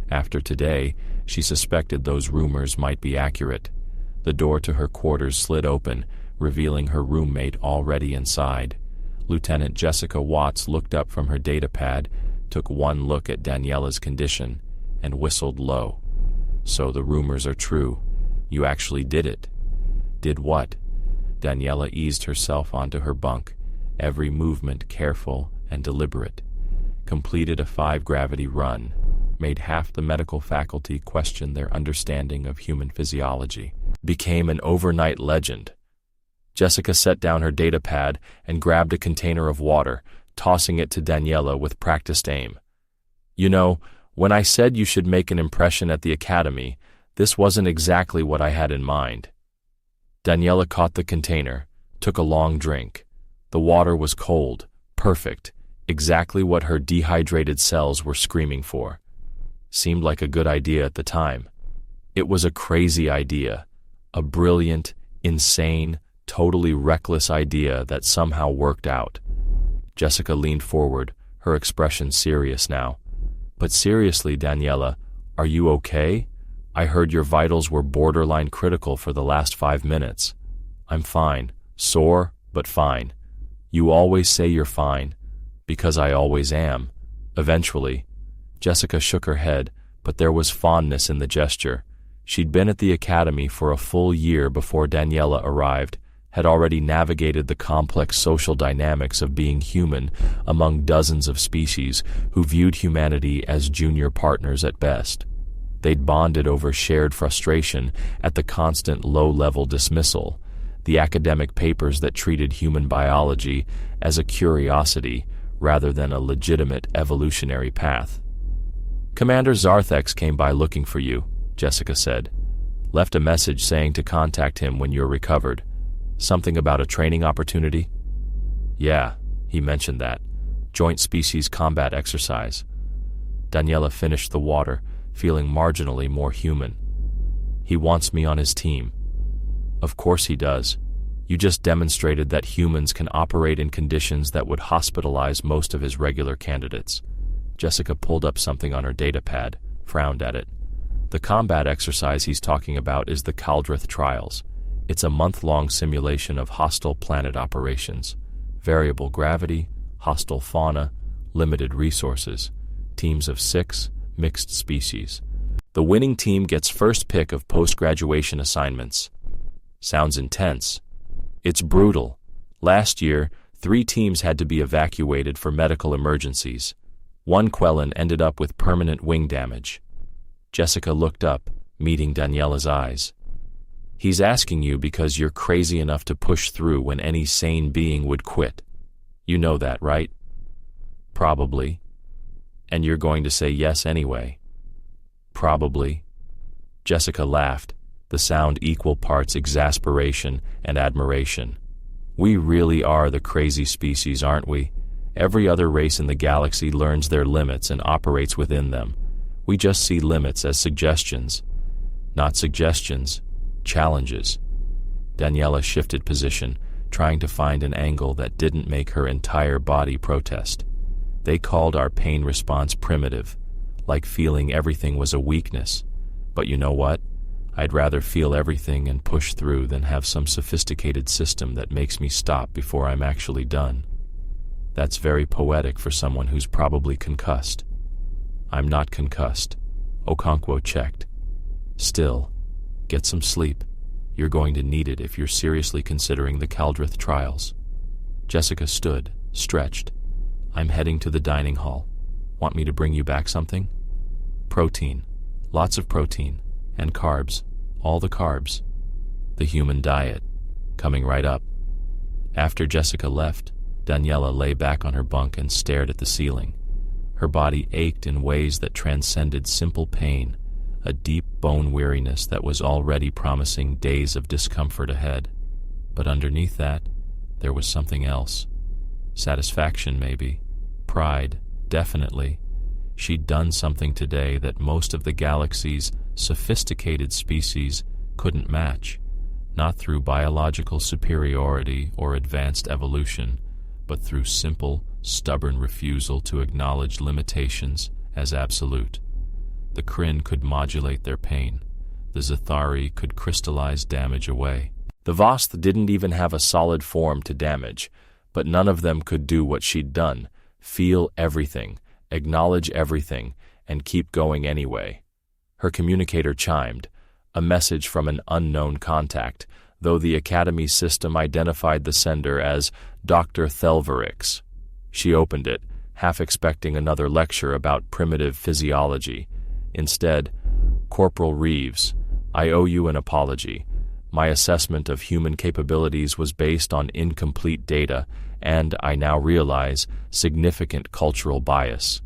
After today, she suspected those rumors might be accurate. The door to her quarters slid open, revealing her roommate already inside. Lieutenant Jessica Watts looked up from her datapad, took one look at Daniela's condition, and whistled low. So the rumors are true. You actually did it. Did what? Daniela eased herself onto her bunk, every movement careful and deliberate. Completed a 5-gravity run, made half the medical faculty question their understanding of human physiology. Became an overnight legend. Jessica set down her datapad and grabbed a container of water, tossing it to Daniela with practiced aim. You know, when I said you should make an impression at the academy, this wasn't exactly what I had in mind. Daniela caught the container, took a long drink. The water was cold, perfect, exactly what her dehydrated cells were screaming for. Seemed like a good idea at the time. It was a crazy idea, a brilliant, insane, totally reckless idea that somehow worked out. Jessica leaned forward, her expression serious now. But seriously, Daniela, are you okay? I heard your vitals were borderline critical for the last 5 minutes. I'm fine. Sore, but fine. You always say you're fine. Because I always am. Eventually. Jessica shook her head, but there was fondness in the gesture. She'd been at the academy for a full year before Daniela arrived, had already navigated the complex social dynamics of being human among dozens of species who viewed humanity as junior partners at best. They'd bonded over shared frustration at the constant low-level dismissal, the academic papers that treated human biology as a curiosity rather than a legitimate evolutionary path. "Commander Zarthex came by looking for you," Jessica said. "Left a message saying to contact him when you're recovered. Something about a training opportunity?" "Yeah, he mentioned that. Joint species combat exercise." Daniela finished the water, feeling marginally more human. "He wants me on his team." "Of course he does. You just demonstrated that humans can operate in conditions that would hospitalize most of his regular candidates." Jessica pulled up something on her datapad, frowned at it. "The combat exercise he's talking about is the Caldrith Trials. It's a month-long simulation of hostile planet operations. Variable gravity, hostile fauna, limited resources. Teams of 6, mixed species. The winning team gets first pick of post-graduation assignments." Sounds intense. "It's brutal. Last year, 3 teams had to be evacuated for medical emergencies. One Quellan ended up with permanent wing damage." Jessica looked up, meeting Daniela's eyes. "He's asking you because you're crazy enough to push through when any sane being would quit. You know that, right?" "Probably." "And you're going to say yes anyway?" "Probably." Jessica laughed, the sound equal parts exasperation and admiration. "We really are the crazy species, aren't we? Every other race in the galaxy learns their limits and operates within them. We just see limits as suggestions." "Not suggestions, challenges." Daniela shifted position, trying to find an angle that didn't make her entire body protest. "They called our pain response primitive, like feeling everything was a weakness. But you know what? I'd rather feel everything and push through than have some sophisticated system that makes me stop before I'm actually done." "That's very poetic for someone who's probably concussed." "I'm not concussed." Okonkwo checked. "Still, get some sleep. You're going to need it if you're seriously considering the Caldrith Trials." Jessica stood, stretched. "I'm heading to the dining hall. Want me to bring you back something?" "Protein. Lots of protein. And carbs. All the carbs. The human diet. Coming right up." After Jessica left, Daniela lay back on her bunk and stared at the ceiling. Her body ached in ways that transcended simple pain, a deep bone weariness that was already promising days of discomfort ahead. But underneath that, there was something else. Satisfaction, maybe. Pride, definitely. She'd done something today that most of the galaxy's sophisticated species couldn't match, not through biological superiority or advanced evolution, but through simple, stubborn refusal to acknowledge limitations as absolute. The Kryn could modulate their pain. The Zathari could crystallize damage away. The Vost didn't even have a solid form to damage, but none of them could do what she'd done: feel everything, acknowledge everything, and keep going anyway. Her communicator chimed, a message from an unknown contact, though the Academy system identified the sender as Dr. Thelverix. She opened it, half expecting another lecture about primitive physiology. Instead, "Corporal Reeves, I owe you an apology. My assessment of human capabilities was based on incomplete data and, I now realize, significant cultural bias.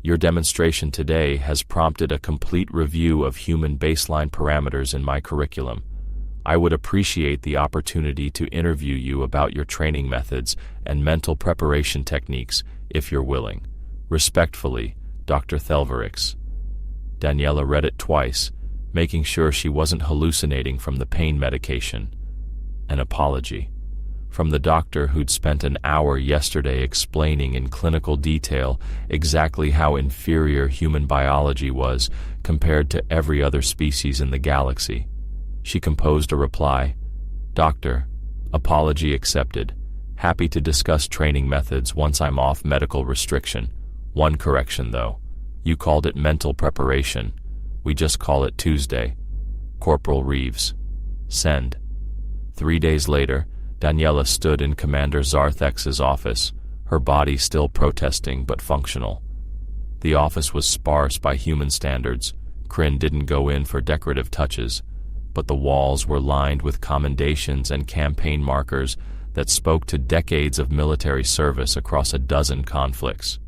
Your demonstration today has prompted a complete review of human baseline parameters in my curriculum. I would appreciate the opportunity to interview you about your training methods and mental preparation techniques, if you're willing. Respectfully, Dr. Thelverix." Daniela read it twice, making sure she wasn't hallucinating from the pain medication. An apology. From the doctor who'd spent an hour yesterday explaining in clinical detail exactly how inferior human biology was compared to every other species in the galaxy. She composed a reply. "Doctor, apology accepted. Happy to discuss training methods once I'm off medical restriction. One correction, though. You called it mental preparation. We just call it Tuesday. Corporal Reeves. Send. 3 days later, Daniela stood in Commander Zarthex's office, her body still protesting but functional. The office was sparse by human standards. Kryn didn't go in for decorative touches, but the walls were lined with commendations and campaign markers that spoke to decades of military service across a dozen conflicts.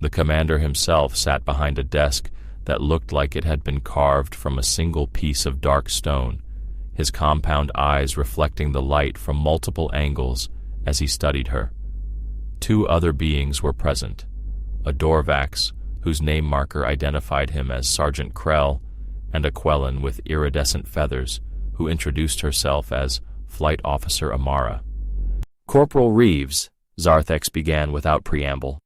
The commander himself sat behind a desk that looked like it had been carved from a single piece of dark stone, his compound eyes reflecting the light from multiple angles as he studied her. 2 other beings were present, a Dorvax, whose name marker identified him as Sergeant Krell, and a Quellan with iridescent feathers, who introduced herself as Flight Officer Amara. Corporal Reeves, Zarthex began without preamble.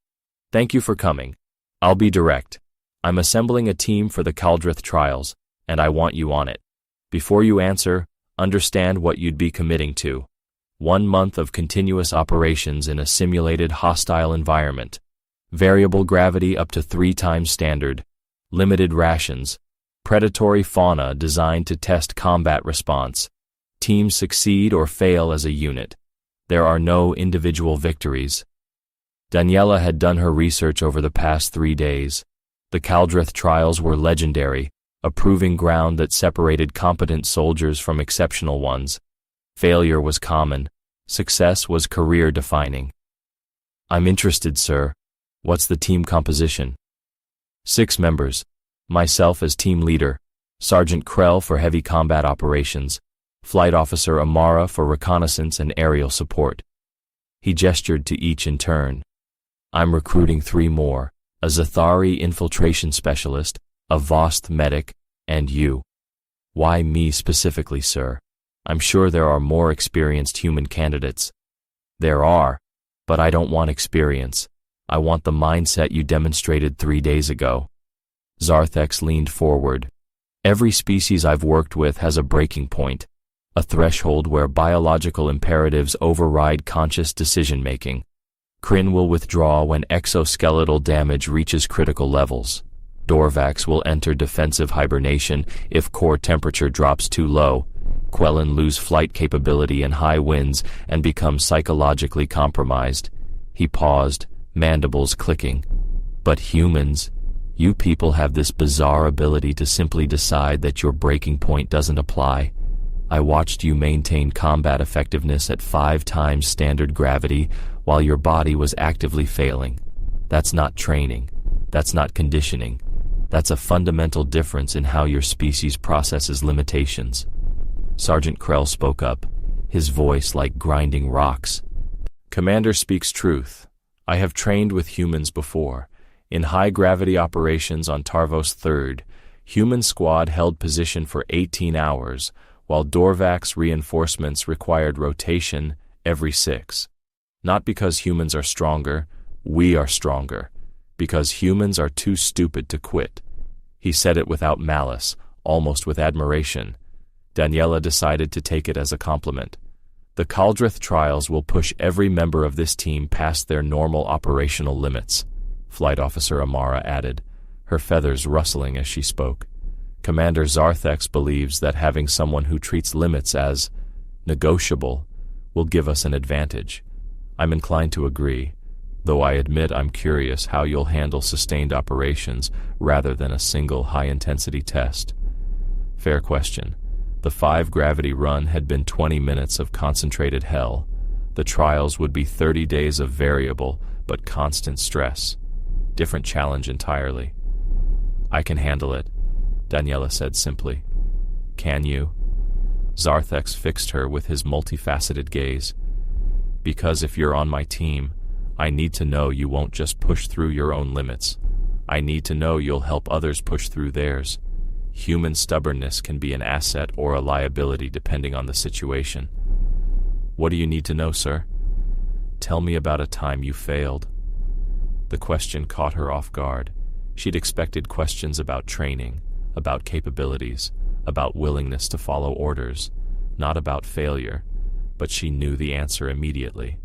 Thank you for coming. I'll be direct. I'm assembling a team for the Kaldrith trials, and I want you on it. Before you answer, understand what you'd be committing to. 1 month of continuous operations in a simulated hostile environment. Variable gravity up to 3 times standard. Limited rations. Predatory fauna designed to test combat response. Teams succeed or fail as a unit. There are no individual victories. Daniela had done her research over the past 3 days. The Kaldrith trials were legendary, a proving ground that separated competent soldiers from exceptional ones. Failure was common. Success was career-defining. I'm interested, sir. What's the team composition? 6 members. Myself as team leader, Sergeant Krell for heavy combat operations, Flight Officer Amara for reconnaissance and aerial support. He gestured to each in turn. I'm recruiting 3 more, a Zathari infiltration specialist, a Vost medic, and you. Why me specifically, sir? I'm sure there are more experienced human candidates. There are, but I don't want experience. I want the mindset you demonstrated 3 days ago. Zarthex leaned forward. Every species I've worked with has a breaking point, a threshold where biological imperatives override conscious decision-making. Kryn will withdraw when exoskeletal damage reaches critical levels. Dorvax will enter defensive hibernation if core temperature drops too low. Quellan lose flight capability in high winds and become psychologically compromised. He paused, mandibles clicking. But humans, you people have this bizarre ability to simply decide that your breaking point doesn't apply. I watched you maintain combat effectiveness at 5 times standard gravity while your body was actively failing. That's not training. That's not conditioning. That's a fundamental difference in how your species processes limitations. Sergeant Krell spoke up, his voice like grinding rocks. Commander speaks truth. I have trained with humans before. In high-gravity operations on Tarvos 3rd, human squad held position for 18 hours, while Dorvax reinforcements required rotation every 6. Not because humans are stronger, we are stronger. Because humans are too stupid to quit. He said it without malice, almost with admiration. Daniela decided to take it as a compliment. The Kaldrith trials will push every member of this team past their normal operational limits, Flight Officer Amara added, her feathers rustling as she spoke. Commander Zarthex believes that having someone who treats limits as negotiable will give us an advantage. I'm inclined to agree, though I admit I'm curious how you'll handle sustained operations rather than a single high-intensity test. Fair question. The 5-gravity run had been 20 minutes of concentrated hell. The trials would be 30 days of variable but constant stress. Different challenge entirely. I can handle it, Daniela said simply. Can you? Zarthex fixed her with his multifaceted gaze. Because if you're on my team, I need to know you won't just push through your own limits. I need to know you'll help others push through theirs. Human stubbornness can be an asset or a liability depending on the situation. What do you need to know, sir? Tell me about a time you failed. The question caught her off guard. She'd expected questions about training, about capabilities, about willingness to follow orders, not about failure, but she knew the answer immediately.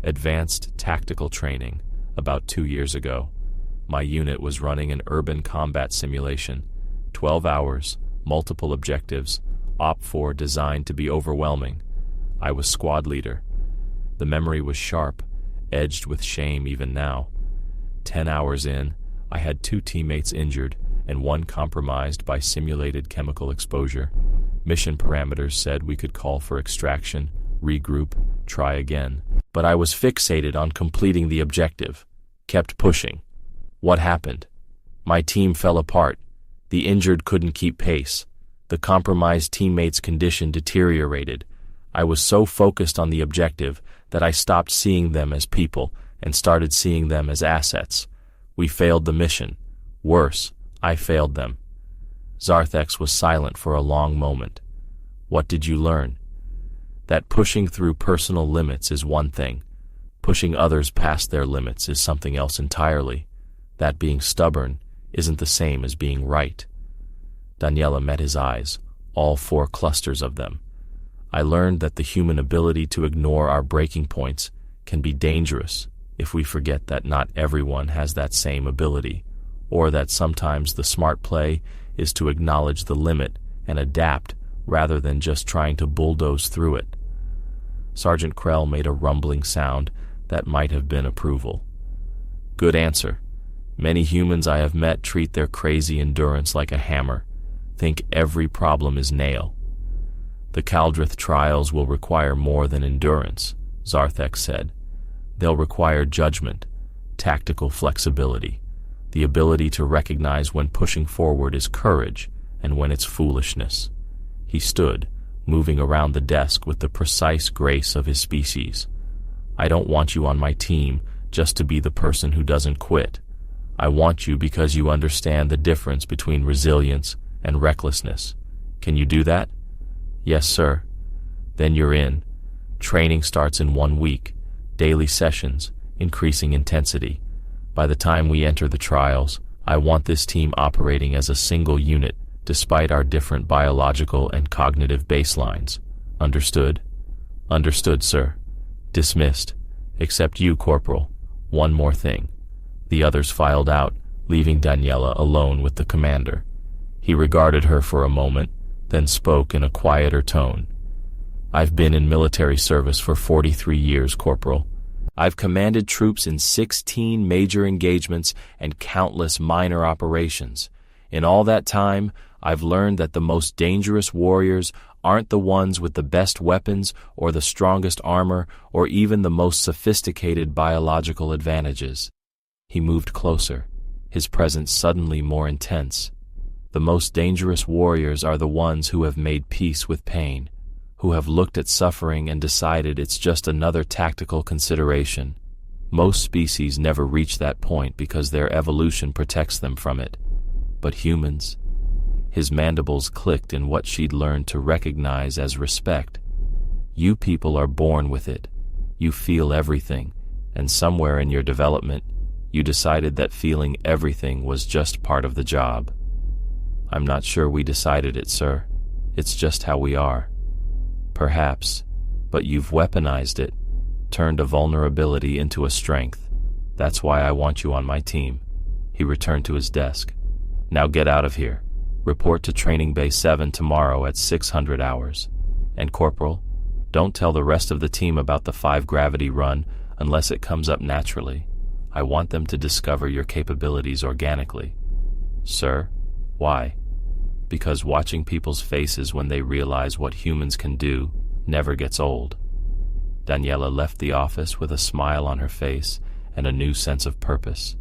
Advanced tactical training, about 2 years ago. My unit was running an urban combat simulation. 12 hours, multiple objectives, OP4 designed to be overwhelming. I was squad leader. The memory was sharp, edged with shame even now. 10 hours in, I had 2 teammates injured and 1 compromised by simulated chemical exposure. Mission parameters said we could call for extraction, regroup, try again. But I was fixated on completing the objective, kept pushing. What happened? My team fell apart. The injured couldn't keep pace. The compromised teammates' condition deteriorated. I was so focused on the objective that I stopped seeing them as people and started seeing them as assets. We failed the mission. Worse, I failed them. Zarthex was silent for a long moment. What did you learn? That pushing through personal limits is one thing. Pushing others past their limits is something else entirely. That being stubborn isn't the same as being right. Daniela met his eyes, all 4 clusters of them. I learned that the human ability to ignore our breaking points can be dangerous if we forget that not everyone has that same ability, or that sometimes the smart play is to acknowledge the limit and adapt rather than just trying to bulldoze through it. Sergeant Krell made a rumbling sound that might have been approval. Good answer. Many humans I have met treat their crazy endurance like a hammer, think every problem is nail. The Kaldrith trials will require more than endurance, Zarthex said. They'll require judgment, tactical flexibility, the ability to recognize when pushing forward is courage and when it's foolishness. He stood, moving around the desk with the precise grace of his species. I don't want you on my team just to be the person who doesn't quit. I want you because you understand the difference between resilience and recklessness. Can you do that? Yes, sir. Then you're in. Training starts in 1 week. Daily sessions, increasing intensity. By the time we enter the trials, I want this team operating as a single unit, despite our different biological and cognitive baselines. Understood? Understood, sir. Dismissed. Except you, Corporal. One more thing. The others filed out, leaving Daniela alone with the commander. He regarded her for a moment, then spoke in a quieter tone. I've been in military service for 43 years, Corporal. I've commanded troops in 16 major engagements and countless minor operations. In all that time, I've learned that the most dangerous warriors aren't the ones with the best weapons or the strongest armor or even the most sophisticated biological advantages. He moved closer, his presence suddenly more intense. The most dangerous warriors are the ones who have made peace with pain, who have looked at suffering and decided it's just another tactical consideration. Most species never reach that point because their evolution protects them from it. But humans? His mandibles clicked in what she'd learned to recognize as respect. You people are born with it. You feel everything, and somewhere in your development, you decided that feeling everything was just part of the job. I'm not sure we decided it, sir. It's just how we are. Perhaps, but you've weaponized it, turned a vulnerability into a strength. That's why I want you on my team. He returned to his desk. Now get out of here. Report to Training Bay 7 tomorrow at 600 hours. And Corporal, don't tell the rest of the team about the 5-gravity run unless it comes up naturally. I want them to discover your capabilities organically. Sir, why? Because watching people's faces when they realize what humans can do never gets old. Daniela left the office with a smile on her face and a new sense of purpose.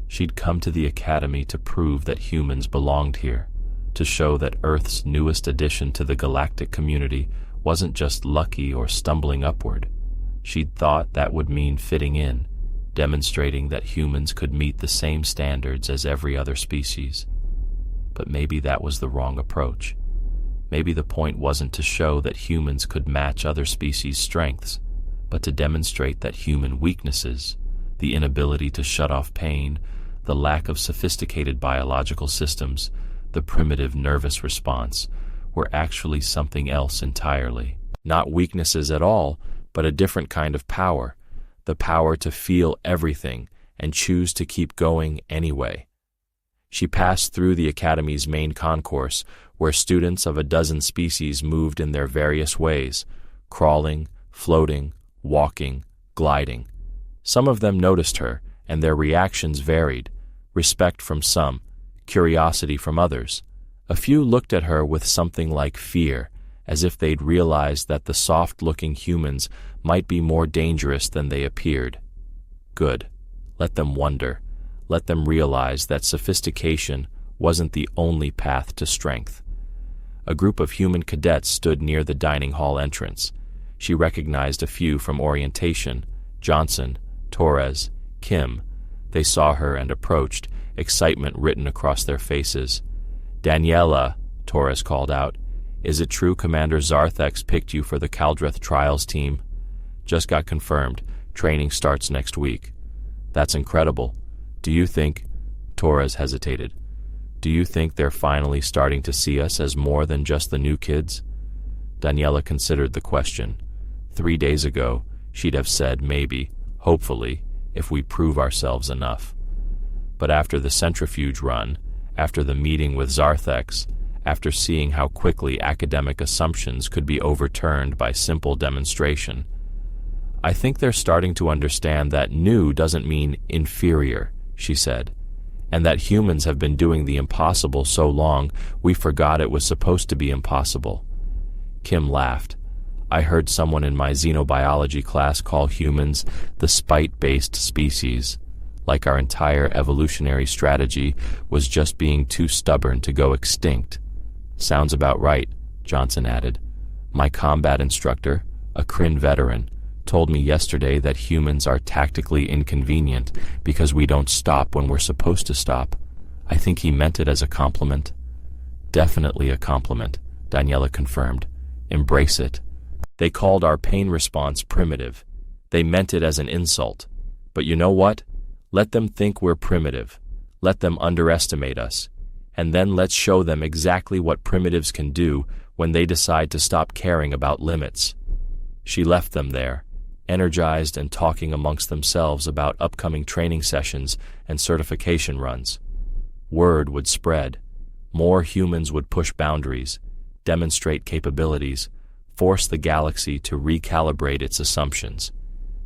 She'd come to the academy to prove that humans belonged here, to show that Earth's newest addition to the galactic community wasn't just lucky or stumbling upward. She'd thought that would mean fitting in, demonstrating that humans could meet the same standards as every other species. But maybe that was the wrong approach. Maybe the point wasn't to show that humans could match other species' strengths, but to demonstrate that human weaknesses, the inability to shut off pain, the lack of sophisticated biological systems, the primitive nervous response, were actually something else entirely. Not weaknesses at all, but a different kind of power, the power to feel everything and choose to keep going anyway. She passed through the Academy's main concourse, where students of a dozen species moved in their various ways, crawling, floating, walking, gliding. Some of them noticed her, and their reactions varied, respect from some, curiosity from others. A few looked at her with something like fear, as if they'd realized that the soft-looking humans might be more dangerous than they appeared. Good. Let them wonder. Let them realize that sophistication wasn't the only path to strength. A group of human cadets stood near the dining hall entrance. She recognized a few from orientation: Johnson, Torres, Kim. They saw her and approached, excitement written across their faces. "Daniela," Torres called out, "is it true Commander Zarthex picked you for the Caldreth Trials team?" "Just got confirmed. Training starts next week." "That's incredible. Do you think—" Torres hesitated. "Do you think they're finally starting to see us as more than just the new kids?" Daniela considered the question. 3 days ago, she'd have said maybe, hopefully, if we prove ourselves enough. But after the centrifuge run, after the meeting with Zarthex, after seeing how quickly academic assumptions could be overturned by simple demonstration, "I think they're starting to understand that new doesn't mean inferior," she said, "and that humans have been doing the impossible so long we forgot it was supposed to be impossible." Kim laughed. "I heard someone in my xenobiology class call humans the spite-based species, like our entire evolutionary strategy was just being too stubborn to go extinct." "Sounds about right," Johnson added. "My combat instructor, a Kryn veteran, told me yesterday that humans are tactically inconvenient because we don't stop when we're supposed to stop. I think he meant it as a compliment." "Definitely a compliment," Daniela confirmed. "Embrace it. They called our pain response primitive. They meant it as an insult. But you know what? Let them think we're primitive. Let them underestimate us. And then let's show them exactly what primitives can do when they decide to stop caring about limits." She left them there, energized and talking amongst themselves about upcoming training sessions and certification runs. Word would spread. More humans would push boundaries, demonstrate capabilities, force the galaxy to recalibrate its assumptions.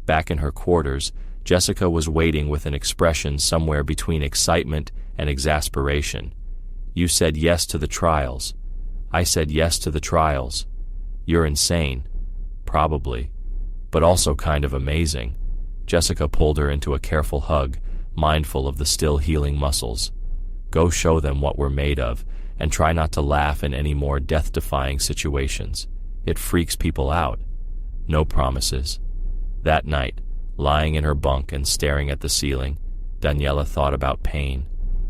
Back in her quarters, Jessica was waiting with an expression somewhere between excitement and exasperation. "You said yes to the trials." "I said yes to the trials." "You're insane." "Probably. But also kind of amazing." Jessica pulled her into a careful hug, mindful of the still healing muscles. "Go show them what we're made of, and try not to laugh in any more death-defying situations. It freaks people out." No promises. That night, lying in her bunk and staring at the ceiling, Daniela thought about pain,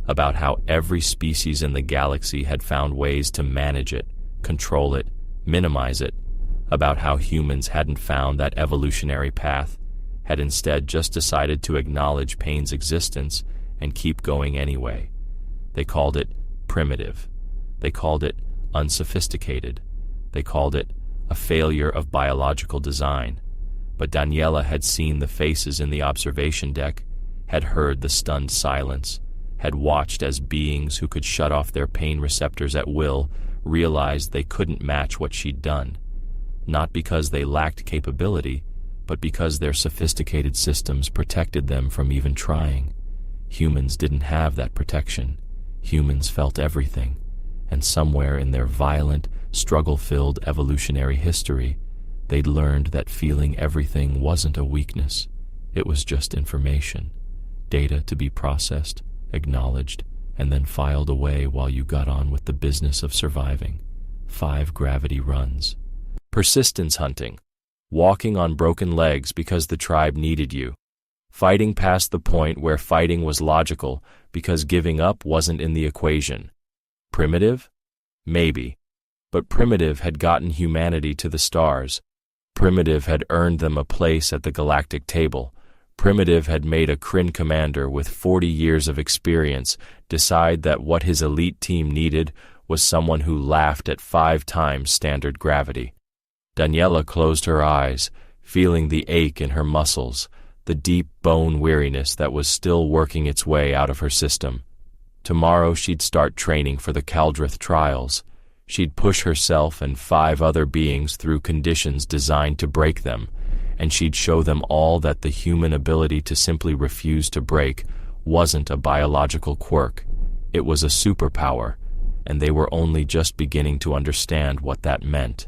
about how every species in the galaxy had found ways to manage it, control it, minimize it, about how humans hadn't found that evolutionary path, had instead just decided to acknowledge pain's existence and keep going anyway. They called it primitive. They called it unsophisticated. They called it a failure of biological design. But Daniela had seen the faces in the observation deck, had heard the stunned silence, had watched as beings who could shut off their pain receptors at will realized they couldn't match what she'd done. Not because they lacked capability, but because their sophisticated systems protected them from even trying. Humans didn't have that protection. Humans felt everything. And somewhere in their violent, struggle-filled evolutionary history, they'd learned that feeling everything wasn't a weakness. It was just information, data to be processed, acknowledged, and then filed away while you got on with the business of surviving. 5 gravity runs. Persistence hunting. Walking on broken legs because the tribe needed you. Fighting past the point where fighting was logical because giving up wasn't in the equation. Primitive? Maybe. But primitive had gotten humanity to the stars. Primitive had earned them a place at the galactic table. Primitive had made a Kryn commander with 40 years of experience decide that what his elite team needed was someone who laughed at 5 times standard gravity. Daniela closed her eyes, feeling the ache in her muscles, the deep bone weariness that was still working its way out of her system. Tomorrow she'd start training for the Kaldrith trials. She'd push herself and 5 other beings through conditions designed to break them, and she'd show them all that the human ability to simply refuse to break wasn't a biological quirk. It was a superpower, and they were only just beginning to understand what that meant.